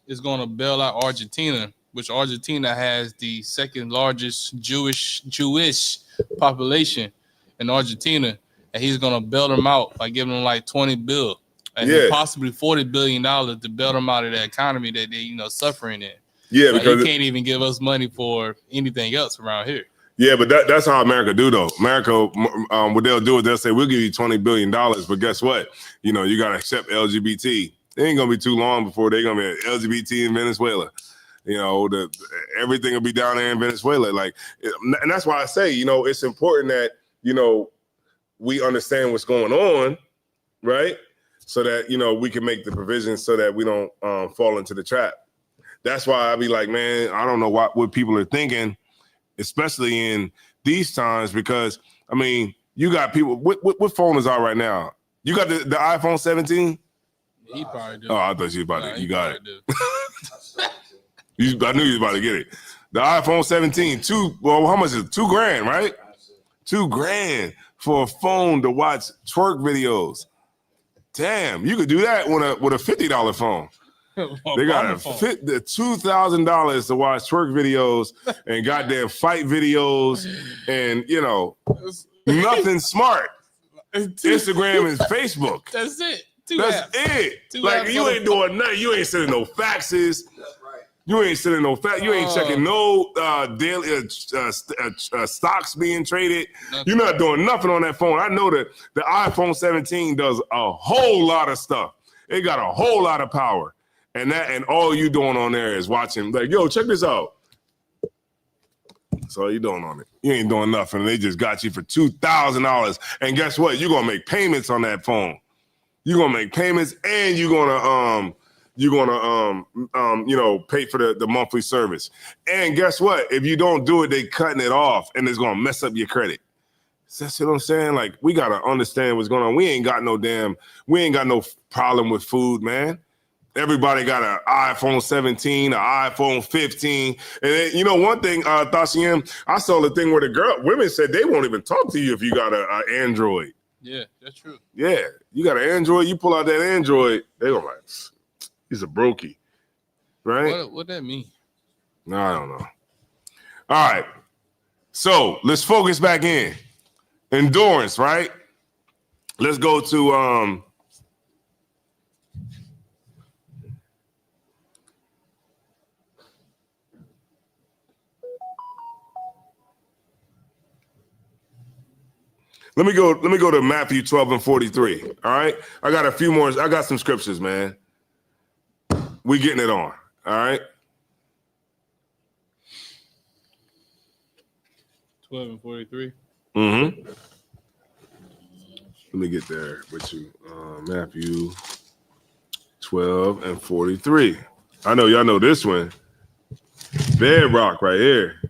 is going to bail out Argentina, which Argentina has the second largest Jewish population in Argentina, and he's going to bail them out by giving them like $20 billion and then possibly $40 billion to bail them out of the economy that they suffering in. Yeah, like, because you can't even give us money for anything else around here. Yeah, but that's how America do though. America, what they'll do is they'll say we'll give you $20 billion, but guess what? You gotta accept LGBT. It ain't gonna be too long before they're gonna be LGBT in Venezuela. Everything will be down there in Venezuela. Like, and that's why I say, it's important that we understand what's going on, right? So that we can make the provisions so that we don't fall into the trap. That's why I be like, man, I don't know what people are thinking, especially in these times, because I mean, you got people. What phone is out right now? You got the iPhone 17? He probably do. Oh, I thought you about to. You got it. Do. I knew you was about to get it. The iPhone 17, how much is it? $2,000, right? $2,000 for a phone to watch twerk videos. Damn, you could do that with a $50 phone. They got the $2,000 to watch twerk videos and goddamn fight videos and nothing smart. Instagram and Facebook. That's it. That's it. Like, you ain't doing nothing. You ain't sending no faxes. That's right. You ain't sending no fax. You ain't checking no daily stocks being traded. Nothing. You're not doing nothing on that phone. I know that the iPhone 17 does a whole lot of stuff. It got a whole lot of power. And all you doing on there is watching, like, yo, check this out. That's all you doing on it. You ain't doing nothing. They just got you for $2,000. And guess what? You're gonna make payments on that phone. You're gonna make payments, and you're gonna pay for the monthly service. And guess what? If you don't do it, they cutting it off, and it's gonna mess up your credit. That's what I'm saying. Like, we gotta understand what's going on. We ain't got no problem with food, man. Everybody got an iPhone 17, an iPhone 15. And then, one thing, Thashiem, I saw the thing where women said they won't even talk to you if you got an Android. Yeah, that's true. Yeah, you got an Android, you pull out that Android, they go like, he's a brokey, right? What that mean? No, I don't know. All right, so let's focus back in. Endurance, right? Let's go to Let me go to Matthew 12 and 43. All right. I got a few more. I got some scriptures, man. We getting it on. All right. 12 and 43. Mm-hmm. Let me get there with you. Matthew 12 and 43. I know y'all know this one. Bedrock right here.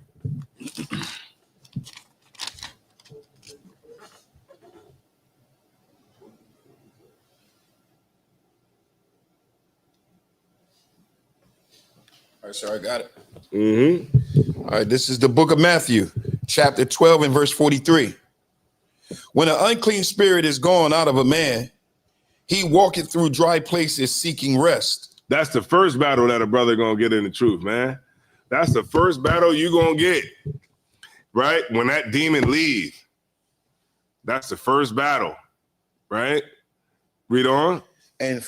All right, sir, I got it. Mm-hmm. All right, this is the book of Matthew, chapter 12 and verse 43. When an unclean spirit is gone out of a man, he walketh through dry places seeking rest. That's the first battle that a brother gonna get in the truth, man. That's the first battle you gonna get, right? When that demon leave, that's the first battle, right? Read on. And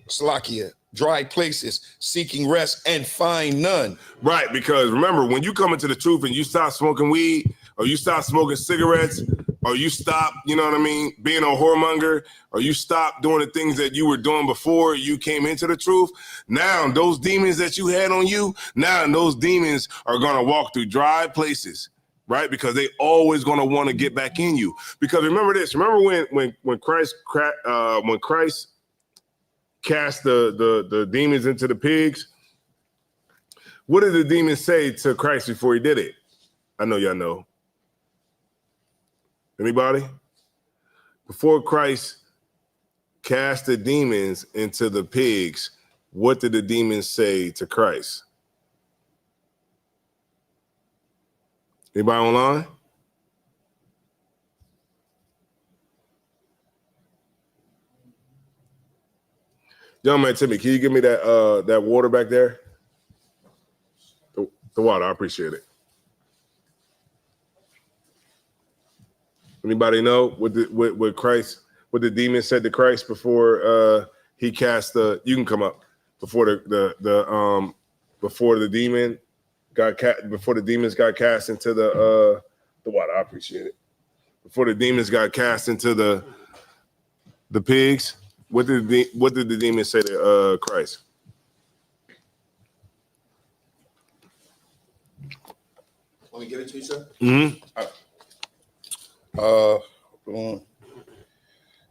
Salakia, dry places seeking rest and find none. Right, because remember, when you come into the truth and you stop smoking weed, or you stop smoking cigarettes, or you stop, you know what I mean, being a whoremonger, or you stop doing the things that you were doing before you came into the truth, now those demons that you had on you, now those demons are going to walk through dry places, right? Because they always going to want to get back in you. Because remember this, remember when Christ cast the demons into the pigs, what did the demons say to Christ before he did it? I know y'all know. Anybody? Before Christ cast the demons into the pigs, what did the demons say to Christ? Anybody online? Young man Timmy, can you give me that water back there? The water, I appreciate it. Anybody know what the demon said to Christ before he cast the? You can come up before before the demons got cast into the water. I appreciate it. Before the demons got cast into the pigs, what did the demon say to Christ? Let me give it to you, sir. Mm-hmm. Hold on.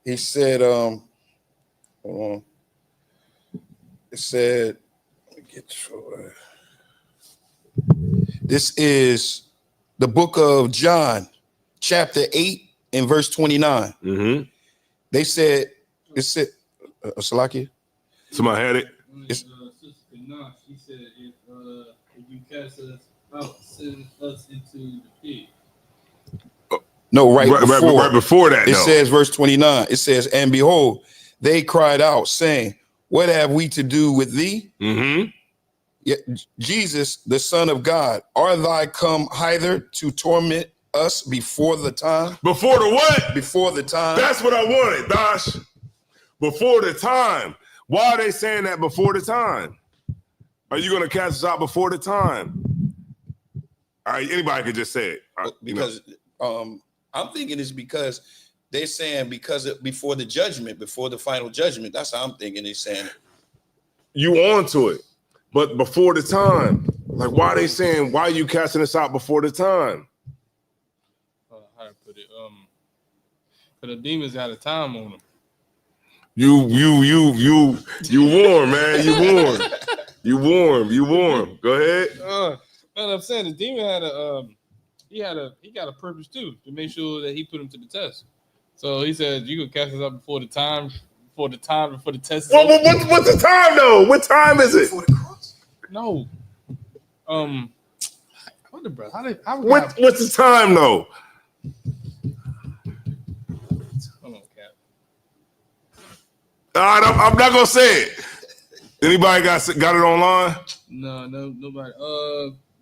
He said, hold on. It said, let me get to this is the book of John, chapter 8 and verse 29. Mm-hmm. They said, it said, Salakia? Somebody had it. Sister Kanash, she said, if you cast us out, send us into the pig. No, right before that. It says, verse 29, it says, and behold, they cried out, saying, what have we to do with thee? Mm-hmm. Yet Jesus, the Son of God, are thy come hither to torment us before the time? Before the what? Before the time. That's what I wanted, Dosh. Before the time. Why are they saying that before the time? Are you going to cast us out before the time? All right, anybody could just say it. Because I'm thinking it's because they're saying before the judgment, before the final judgment. That's how I'm thinking they're saying it. You on to it. But before the time. Like, why are they saying, why are you casting us out before the time? How to put it? Because the demons had a time on them. You warm, man. You warm. Go ahead. Man, I'm saying the demon had he got a purpose too, to make sure that he put him to the test. So he said, you could cast us out before the test is over. What's the time though? What time is it? No. What the bro? What's the time though? Hold on, Cap. I'm not gonna say it. Anybody got it online? No, nobody.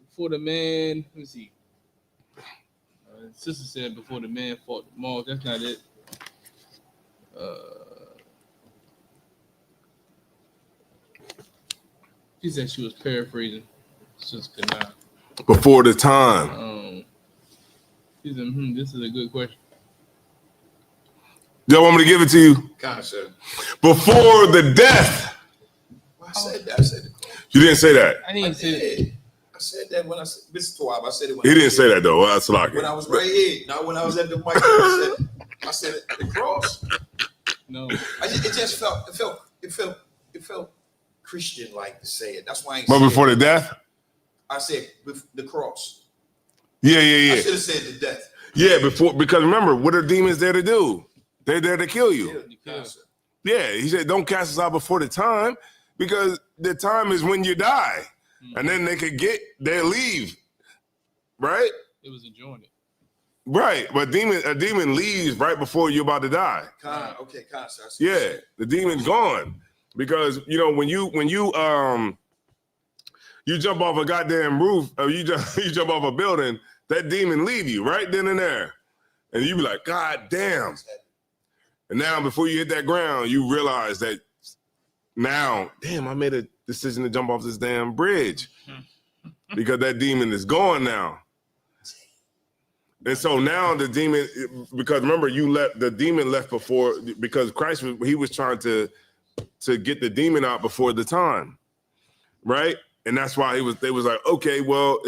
Before the man, let me see. Sister said before the man fought the mall. That's not it. She said she was paraphrasing. Sister could not. Before the time. He said, this is a good question. Y'all want me to give it to you? Concept. Before the death. I said that. I said it. You didn't say that. I didn't say that. I said that when I said Mr. Twab. I said it when He I didn't was say here. that though. Well, that's like When I it. was right here, not when I was at the mic. I said it, the cross. No. It felt Christian like to say it. That's why I ain't But say before it. the death? I said the cross. Yeah. I should have said the death. Yeah, before, because remember, what are demons there to do? They're there to kill you. Yeah, he said, don't cast us out before the time, because the time is when you die. And then they'll leave. Right? It was enjoying it. Right. But a demon leaves right before you're about to die. Concept. Yeah, the demon's gone. Because when you jump off a goddamn roof, or you jump off a building, that demon leave you right then and there. And you be like, God damn. And now before you hit that ground, you realize that now, damn, I made a decision to jump off this damn bridge. Because that demon is gone now. And so now the demon, because remember, the demon left before, because Christ was trying to get the demon out before the time. Right? And that's why they was like, okay, well,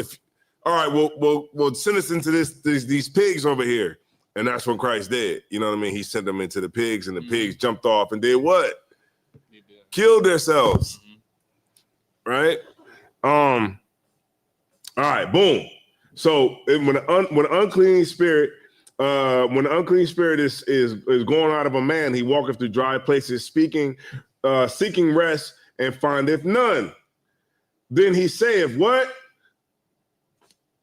all right, we'll send us into these pigs over here. And that's what Christ did. You know what I mean? He sent them into the pigs, and the pigs jumped off and did what? Killed themselves. Right? All right, boom. So when an unclean spirit is going out of a man, he walketh through dry places, seeking rest, and findeth none. Then he saith, what?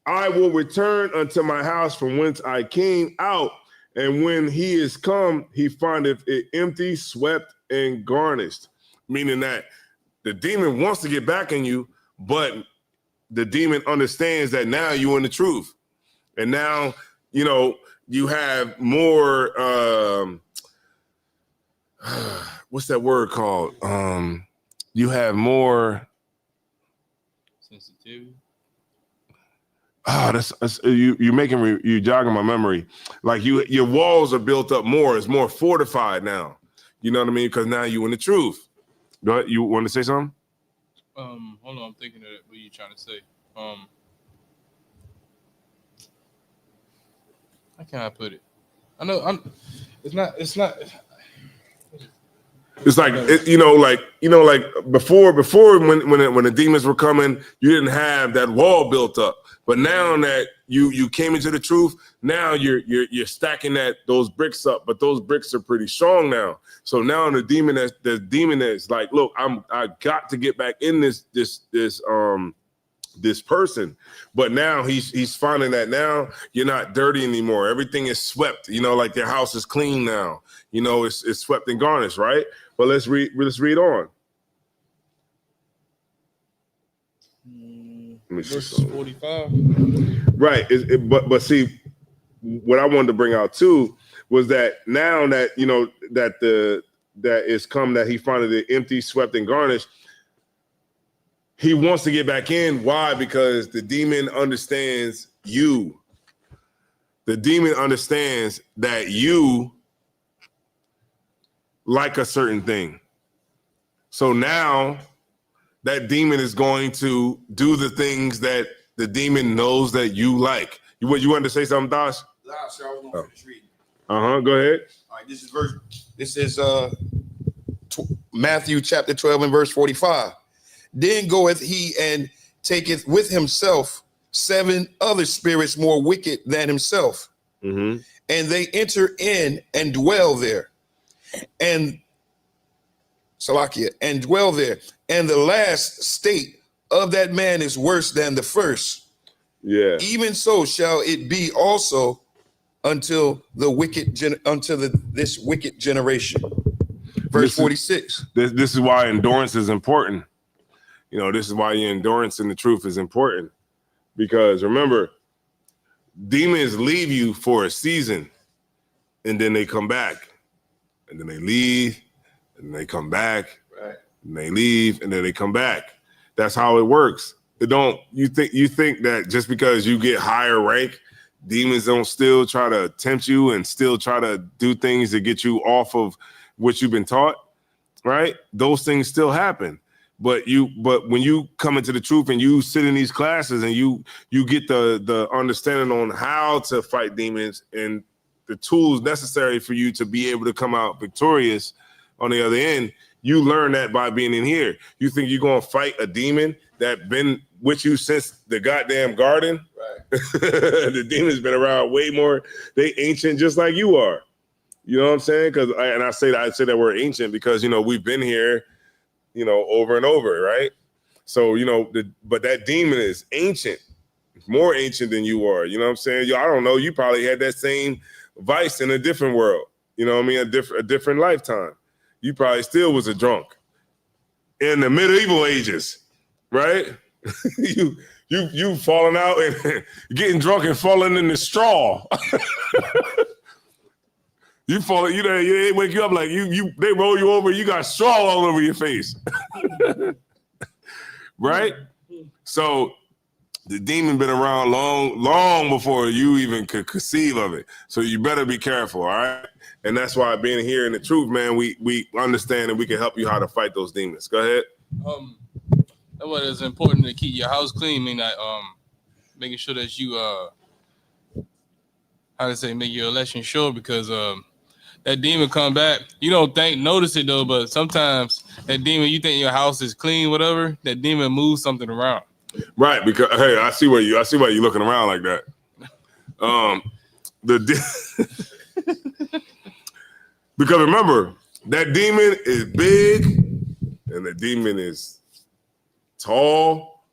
I will return unto my house from whence I came out. And when he is come, he findeth it empty, swept, and garnished. Meaning that the demon wants to get back in you, but the demon understands that now you're in the truth. And now, you have more, what's that word called? You have more sensitivity. you jogging my memory. Like your walls are built up more. It's more fortified now. You know what I mean? Because now you in the truth. You want to say something? Hold on, I'm thinking of what you're trying to say. How can I put it? I know it's not. It's like like before when the demons were coming, you didn't have that wall built up. But now that you came into the truth, now you're stacking those bricks up. But those bricks are pretty strong now. So now the demon is like, look, I got to get back in this person. But now he's finding that now you're not dirty anymore. Everything is swept. Like their house is clean now. It's swept and garnished, right? But let's read on. Verse 45. Right. But see, what I wanted to bring out too was that now that that it's come that he found it empty, swept, and garnished. He wants to get back in. Why? Because the demon understands you. The demon understands that you like a certain thing. So now that demon is going to do the things that the demon knows that you like. You wanted to say something, Dash? Nah, sir, I was going to finish reading. Go ahead. All right, this is Matthew chapter 12 and verse 45. Then goeth he and taketh with himself 7 other spirits more wicked than himself. Mm-hmm. And they enter in and dwell there. And dwell there. And the last state of that man is worse than the first. Yeah. Even so shall it be also until this wicked generation. Verse 46. This is why endurance is important. This is why your endurance in the truth is important. Because remember, demons leave you for a season, and then they come back, and then they leave, and they come back, right? And they leave, and then they come back. That's how it works. You think that just because you get higher rank, demons don't still try to tempt you and still try to do things to get you off of what you've been taught, right? Those things still happen. But when you come into the truth and you sit in these classes and you get the understanding on how to fight demons and the tools necessary for you to be able to come out victorious on the other end, you learn that by being in here. You think you're gonna fight a demon that been with you since the goddamn garden? Right. The demon's been around way more. They ancient just like you are. You know what I'm saying? I say that word ancient because we've been here, over and over, right? So but that demon is ancient, more ancient than you are. You know what I'm saying? I don't know. You probably had that same vice in a different world. You know what I mean? A different lifetime. You probably still was a drunk in the medieval ages, right? you falling out and getting drunk and falling in the straw. You fall, they wake you up like they roll you over, you got straw all over your face. Right? So the demon been around long before you even could conceive of it. So you better be careful, all right? And that's why being here in the truth, man, we understand and we can help you how to fight those demons. Go ahead. That's why it's important to keep your house clean. Making sure that you make your election sure, because that demon come back. You don't notice it though, but sometimes that demon, you think your house is clean, whatever, that demon moves something around. Right, because hey, I see why you're looking around like that. Because remember, that demon is big and the demon is tall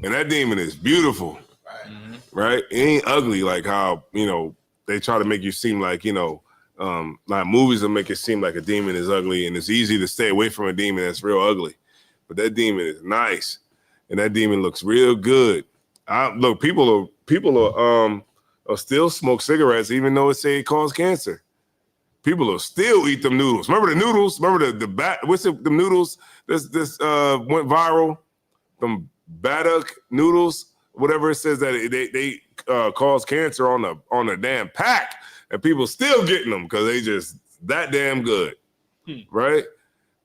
and that demon is beautiful. Right. Mm-hmm. Right? It ain't ugly like how, they try to make you seem like, like movies will make it seem like a demon is ugly and it's easy to stay away from a demon that's real ugly. But that demon is nice and that demon looks real good. Look, people will still smoke cigarettes even though it say it causes cancer. People will still eat them noodles. Remember the noodles? Remember the noodles? This went viral. Them Baduk noodles, whatever it says that they cause cancer on the damn pack, and people still getting them because they just that damn good, right?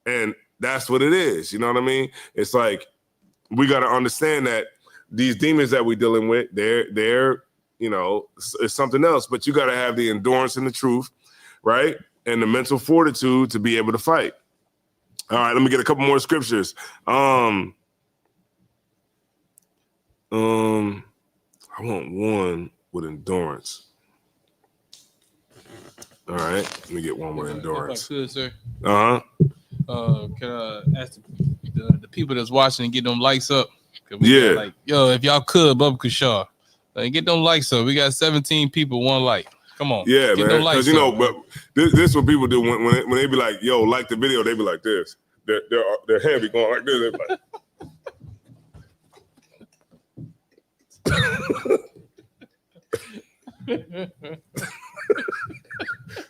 And that's what it is. You know what I mean? It's like we got to understand that these demons that we're dealing with, they're it's something else. But you got to have the endurance and the truth, right? And the mental fortitude to be able to fight. All right, let me get a couple more scriptures. I want one with endurance. All right, let me get one with endurance. If I could, sir. Can I ask the people that's watching and get them likes up? Yeah. If y'all could, Bubba Kashar, get them likes up. We got 17 people, one like. Come on. Yeah, man. Because but this is what people do when they be like, "Yo, like the video," they be like this. Their head be going like this. They be like.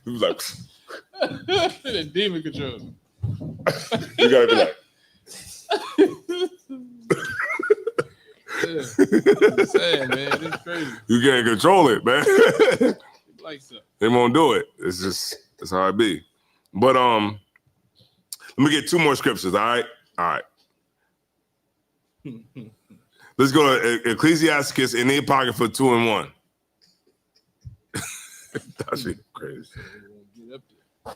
He was like, the demon control. You gotta be like. Sad, man. It's crazy. You can't control it, man. Lights up. They won't do it. That's how it be. But let me get two more scriptures. All right. Let's go to Ecclesiasticus in the Apocrypha 2 and 1. That's crazy. Get up there.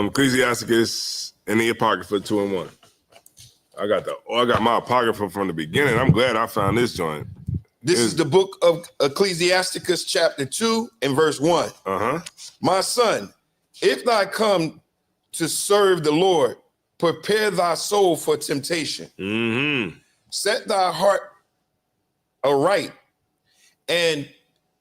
Ecclesiasticus and the Apocrypha 2 and 1. I got my Apocrypha from the beginning. I'm glad I found this joint. This is the book of Ecclesiasticus chapter 2 and verse 1. My son, if thou come to serve the Lord, prepare thy soul for temptation. Mm-hmm. Set thy heart aright and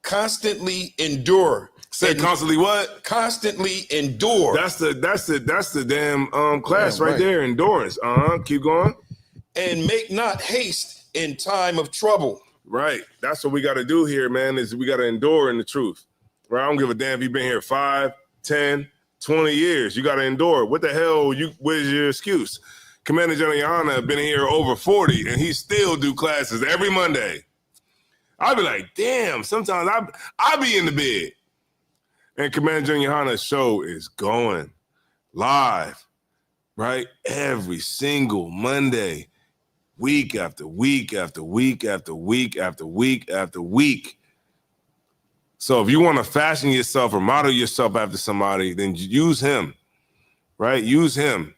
constantly endure. Constantly what? Constantly endure. That's the damn class right there. Endurance. Keep going. And make not haste in time of trouble. Right. That's what we got to do here, man. Is we got to endure in the truth. right? I don't give a damn if you've been here 5, 10, 20 years. You got to endure. What the hell? Where's your excuse? Commander General Yohana been here over 40, and he still do classes every Monday. I'd be like, damn, sometimes I be in the bed. And Commander General Yohana's show is going live, right? Every single Monday, week after week after week after week after week after week. So if you want to fashion yourself or model yourself after somebody, then use him, right? Use him,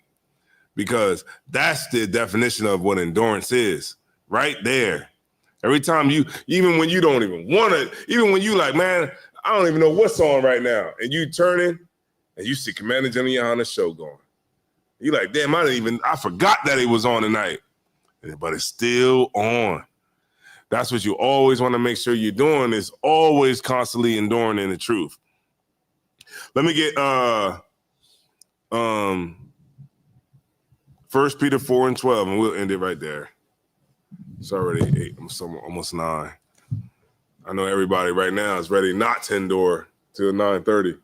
because that's the definition of what endurance is, right there. Every time even when you don't even want to, even when you like, man, I don't even know what's on right now, and you turn in and you see Commander General Yohana's show going. You like, damn, I forgot that it was on tonight, but it's still on. That's what you always want to make sure you're doing, is always constantly enduring in the truth. Let me get 1 Peter 4:12, and we'll end it right there. It's already 8, almost 9. I know everybody right now is ready not to endure till 9:30.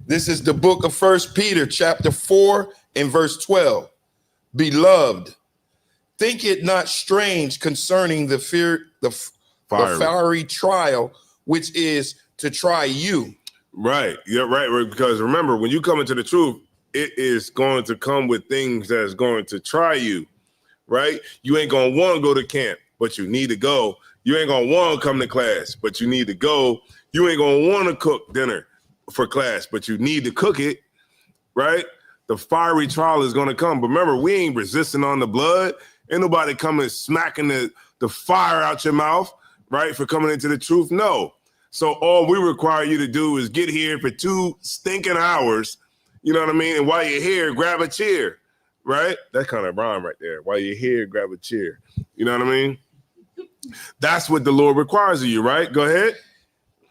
This is the book of 1 Peter chapter 4 and verse 12. Beloved, think it not strange concerning the fiery trial, which is to try you. Right. You're right. Because remember, when you come into the truth, it is going to come with things that's going to try you, right? You ain't going to want to go to camp, but you need to go. You ain't going to want to come to class, but you need to go. You ain't going to want to cook dinner for class, but you need to cook it, right? The fiery trial is going to come. But remember, we ain't resisting on the blood. Ain't nobody coming smacking the fire out your mouth, right, for coming into the truth. No. So all we require you to do is get here for 2 stinking hours, you know what I mean? And while you're here, grab a chair, right? That kind of rhyme right there. While you're here, grab a chair. You know what I mean? That's what the Lord requires of you, right? Go ahead.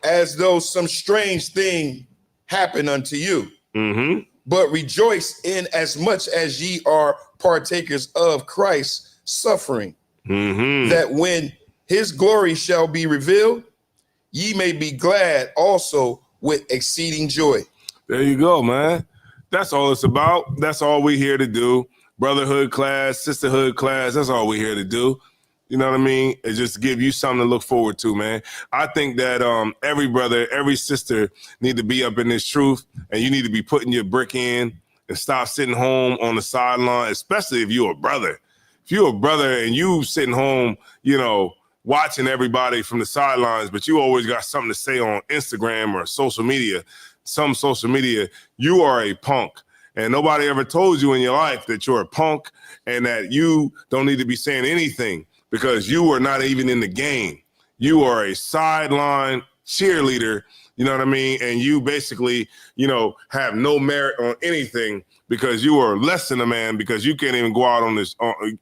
As though some strange thing happened unto you. Mm-hmm. But rejoice in as much as ye are partakers of Christ's suffering, that when his glory shall be revealed, ye may be glad also with exceeding joy. There you go, man. That's all it's about. That's all we're here to do. Brotherhood class, sisterhood class, that's all we're here to do. You know what I mean? It's just to give you something to look forward to, man. I think that every brother, every sister need to be up in this truth, and you need to be putting your brick in and stop sitting home on the sideline, especially if you're a brother. If you're a brother and you sitting home, you know, watching everybody from the sidelines, but you always got something to say on Instagram or social media, you are a punk. And nobody ever told you in your life that you're a punk and that you don't need to be saying anything, because you are not even in the game. You are a sideline cheerleader, you know what I mean? And you basically, you know, have no merit on anything, because you are less than a man, because you can't even go out on this,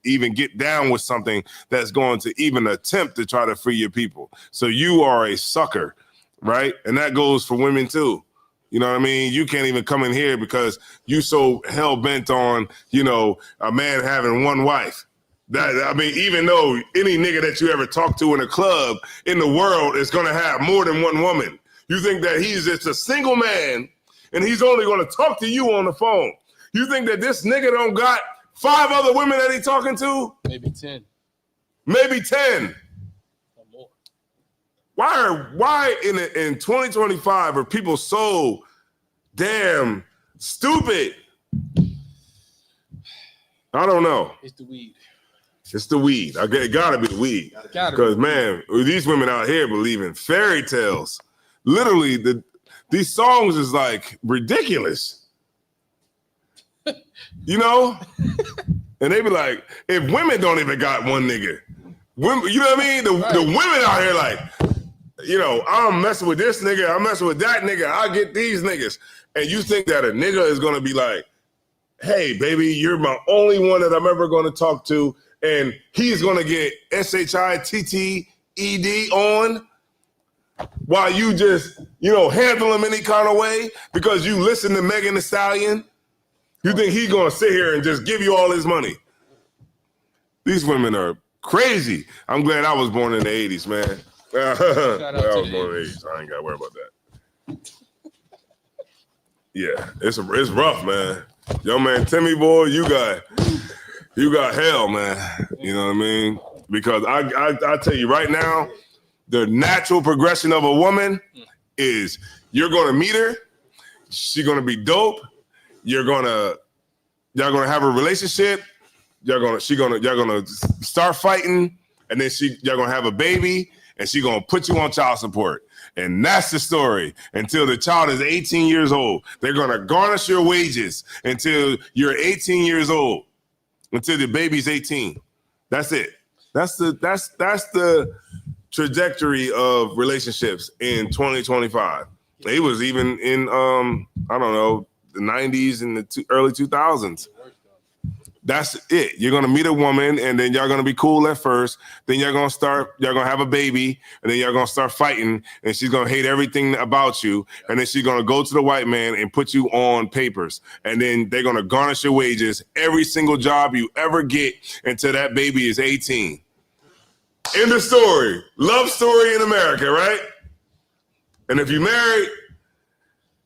even get down with something that's going to even attempt to try to free your people. So you are a sucker, right? And that goes for women too. You know what I mean? You can't even come in here because you so hell bent on, you know, a man having one wife. That, I mean, even though any nigga that you ever talk to in a club in the world is going to have more than one woman, you think that he's just a single man and he's only going to talk to you on the phone. You think that this nigga don't got 5 other women that he talking to? Maybe 10. Maybe 10. Or more. Why in 2025 are people so damn stupid? I don't know. It's the weed. It's the weed. It gotta be the weed. Because man, these women out here believe in fairy tales. Literally, these songs is like ridiculous. You know? And they be like, if women don't even got one nigga, women, you know what I mean? The women out here like, you know, I'm messing with this nigga, I'm messing with that nigga, I get these niggas. And you think that a nigga is gonna be like, hey, baby, you're my only one that I'm ever gonna talk to, and he's gonna get SHITTED on while you just, you know, handle him any kind of way because you listen to Megan Thee Stallion? You think he's gonna sit here and just give you all his money? These women are crazy. I'm glad I was born in the 80s, man. I was born in the 80s. I ain't gotta worry about that. Yeah, it's rough, man. Yo, man, Timmy boy, you got hell, man. You know what I mean? Because I tell you right now, the natural progression of a woman is you're gonna meet her, she's gonna be dope, y'all gonna have a relationship, y'all gonna start fighting, and then y'all gonna have a baby, and she's gonna put you on child support. And that's the story until the child is 18 years old. They're gonna garnish your wages until you're 18 years old, until the baby's 18. That's it. That's the trajectory of relationships in 2025. It was even in I don't know, the 90s and the early 2000s. That's it. You're gonna meet a woman, and then y'all gonna be cool at first. Then y'all gonna have a baby, and then y'all gonna start fighting, and she's gonna hate everything about you. And then she's gonna go to the white man and put you on papers. And then they're gonna garnish your wages, every single job you ever get until that baby is 18. End of story. Love story in America, right? And if you're married,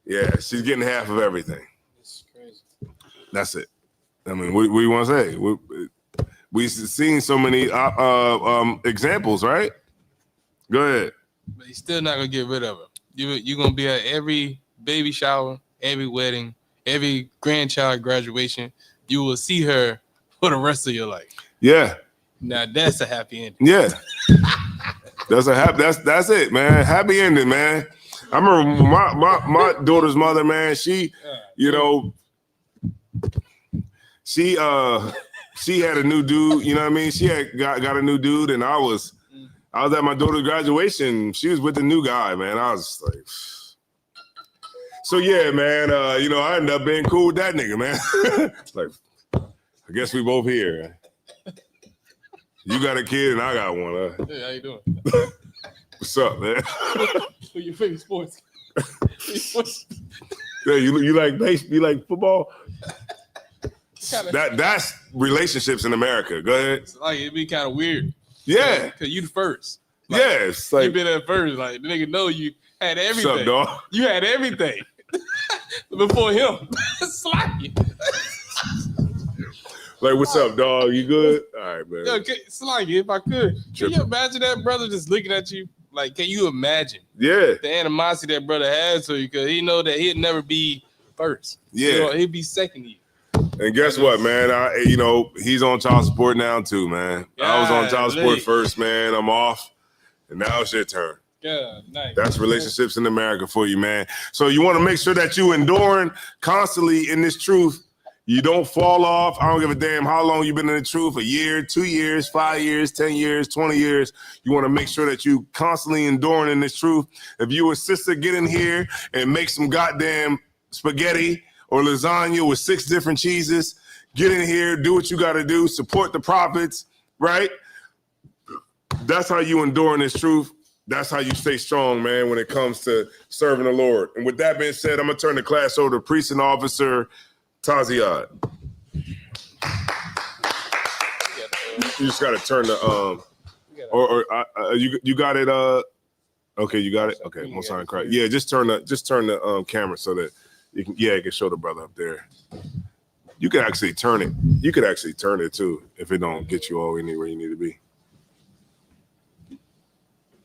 yeah, she's getting half of everything. It's crazy. That's it. I mean, what do you want to say? We've seen so many examples, right? Go ahead. But he's still not gonna get rid of her. You're gonna be at every baby shower, every wedding, every grandchild graduation. You will see her for the rest of your life. Yeah. Now that's a happy ending. Yeah. That's it, man. Happy ending, man. I remember my daughter's mother, man. She, you know, she had a new dude. You know what I mean? She had got a new dude, and I was at my daughter's graduation. She was with the new guy, man. I was like, so yeah, man. You know, I ended up being cool with that nigga, man. Like, I guess we both here. You got a kid and I got one. Hey, how you doing? What's up, man? Who your favorite sports? Yeah, you like baseball? You like football? That's relationships in America. Go ahead. It's like it'd be kind of weird. Yeah, Cause you the first. Like, yeah, it's like you been at first. Like the nigga know you had everything. What's up, dog? You had everything before him. Slocky. Like, what's up, dog? You good? All right, man. Yo, Slocky, if I could, can you imagine that brother just looking at you? Like, can you imagine? Yeah, the animosity that brother has for you, because he know that he'd never be first. Yeah, you know, he'd be second to you. And guess what, man? He's on child support now too, man. I was on child support first, man. I'm off, and now it's your turn. Yeah, nice. That's relationships in America for you, man. So you want to make sure that you enduring constantly in this truth. You don't fall off. I don't give a damn how long you've been in the truth, a year, 2 years, 5 years, 10 years, 20 years. You want to make sure that you constantly enduring in this truth. If you a sister, get in here and make some goddamn spaghetti or lasagna with 6 different cheeses. Get in here, do what you got to do, support the prophets, right? That's how you endure in this truth. That's how you stay strong, man, when it comes to serving the Lord. And with that being said, I'm going to turn the class over to Priest and Officer Taziad. You just got to turn the you got it. Okay, you got it. Okay, most time correct. Yeah, just turn the camera so that you can show the brother up there. You can actually turn it. You could actually turn it too if it don't get you all anywhere you need to be.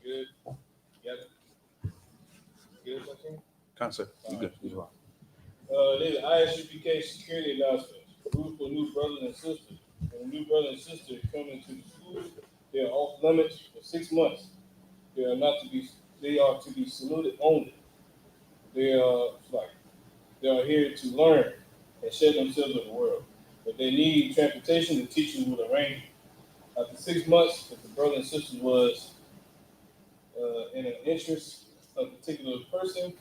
Good. Good. Concept. You good. There's ISUPK security announcement. Rules for new brothers and sisters. When a new brother and sister come into the school, they are off limits for 6 months. They are to be saluted only. They are here to learn and shed themselves in the world. If they need transportation, the teachers will arrange. After 6 months, if the brother and sister was in an interest of a particular person,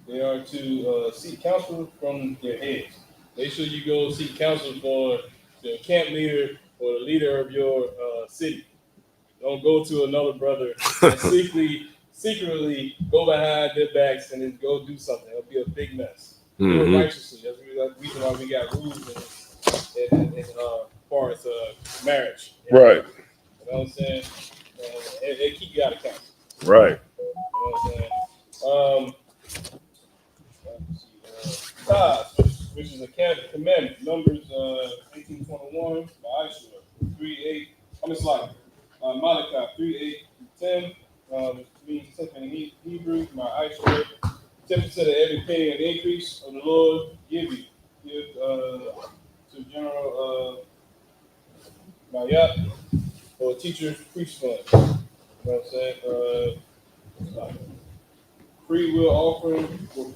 they are to seek counsel from their heads. Make sure you go seek counsel for the camp leader or the leader of your city. Don't go to another brother and secretly go behind their backs and then go do something. It'll be a big mess. Mhm. righteously. That's the reason why we got rules in far as marriage. Right. You know what I'm saying? It keep you out of count. Right. You know what I'm saying? Tithes, which is a commandment. Numbers 18:21. Aisha 3:8. Malachi 3:8-10. Means something in Hebrew. Aisha 10% of every penny of the increase of the Lord give to General Mayat or teachers preach fund. You know what I'm saying? Free will offering for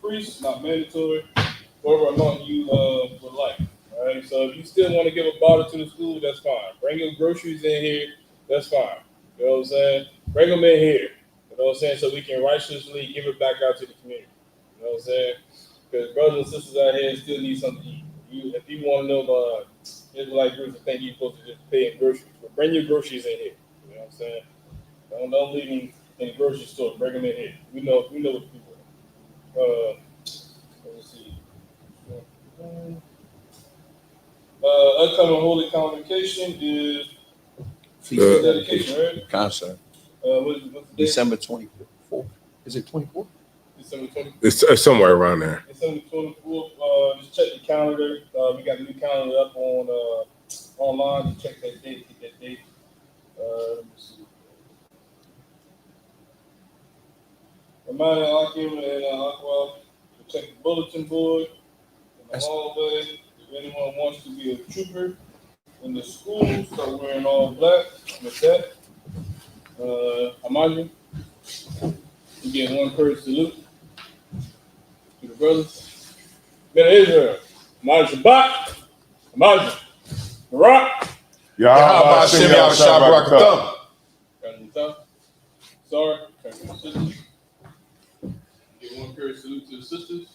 priests, not mandatory. Whatever amount you would like. All right. So if you still want to give a bottle to the school, that's fine. Bring your groceries in here. That's fine. You know what I'm saying? Bring them in here. You know what I'm saying? So we can righteously give it back out to the community. You know what I'm saying? Because brothers and sisters out here still need something to eat. If you want to know about Israelite groups, I think you're supposed to just pay in groceries. But bring your groceries in here. You know what I'm saying? Don't leave them in the grocery store. Bring them in here. We know what the people are. Let's see. Upcoming holy convocation is feast dedication, right? Concert. What's the date? December 24th. Is it 24th? December 20th. It's somewhere around there. December 24th. Just check the calendar. We got the new calendar up on online. Just check that date. Get that date. Let me see. Remind Akim and Aqua to check the bulletin board in the hallway. If anyone wants to be a trooper in the school, start wearing all black. With that, Amaju, you get one courage salute to the brothers. Men of Israel, Amaju Shabbat, Amaju, Barak, Yahweh Hashem Yahushua Barakatam. Got the top. Sorry, sisters. Get one courage salute to the sisters.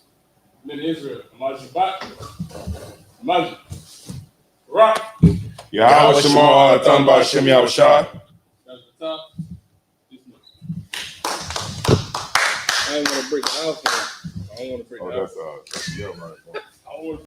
Men of Israel, Amaju Shabbat, Amaju, Barak. Yahweh Shema Atam B'Hashem Yahushua. That's the top. I don't want to break the alpha. I don't want to break the alpha. That's yeah, right. I want to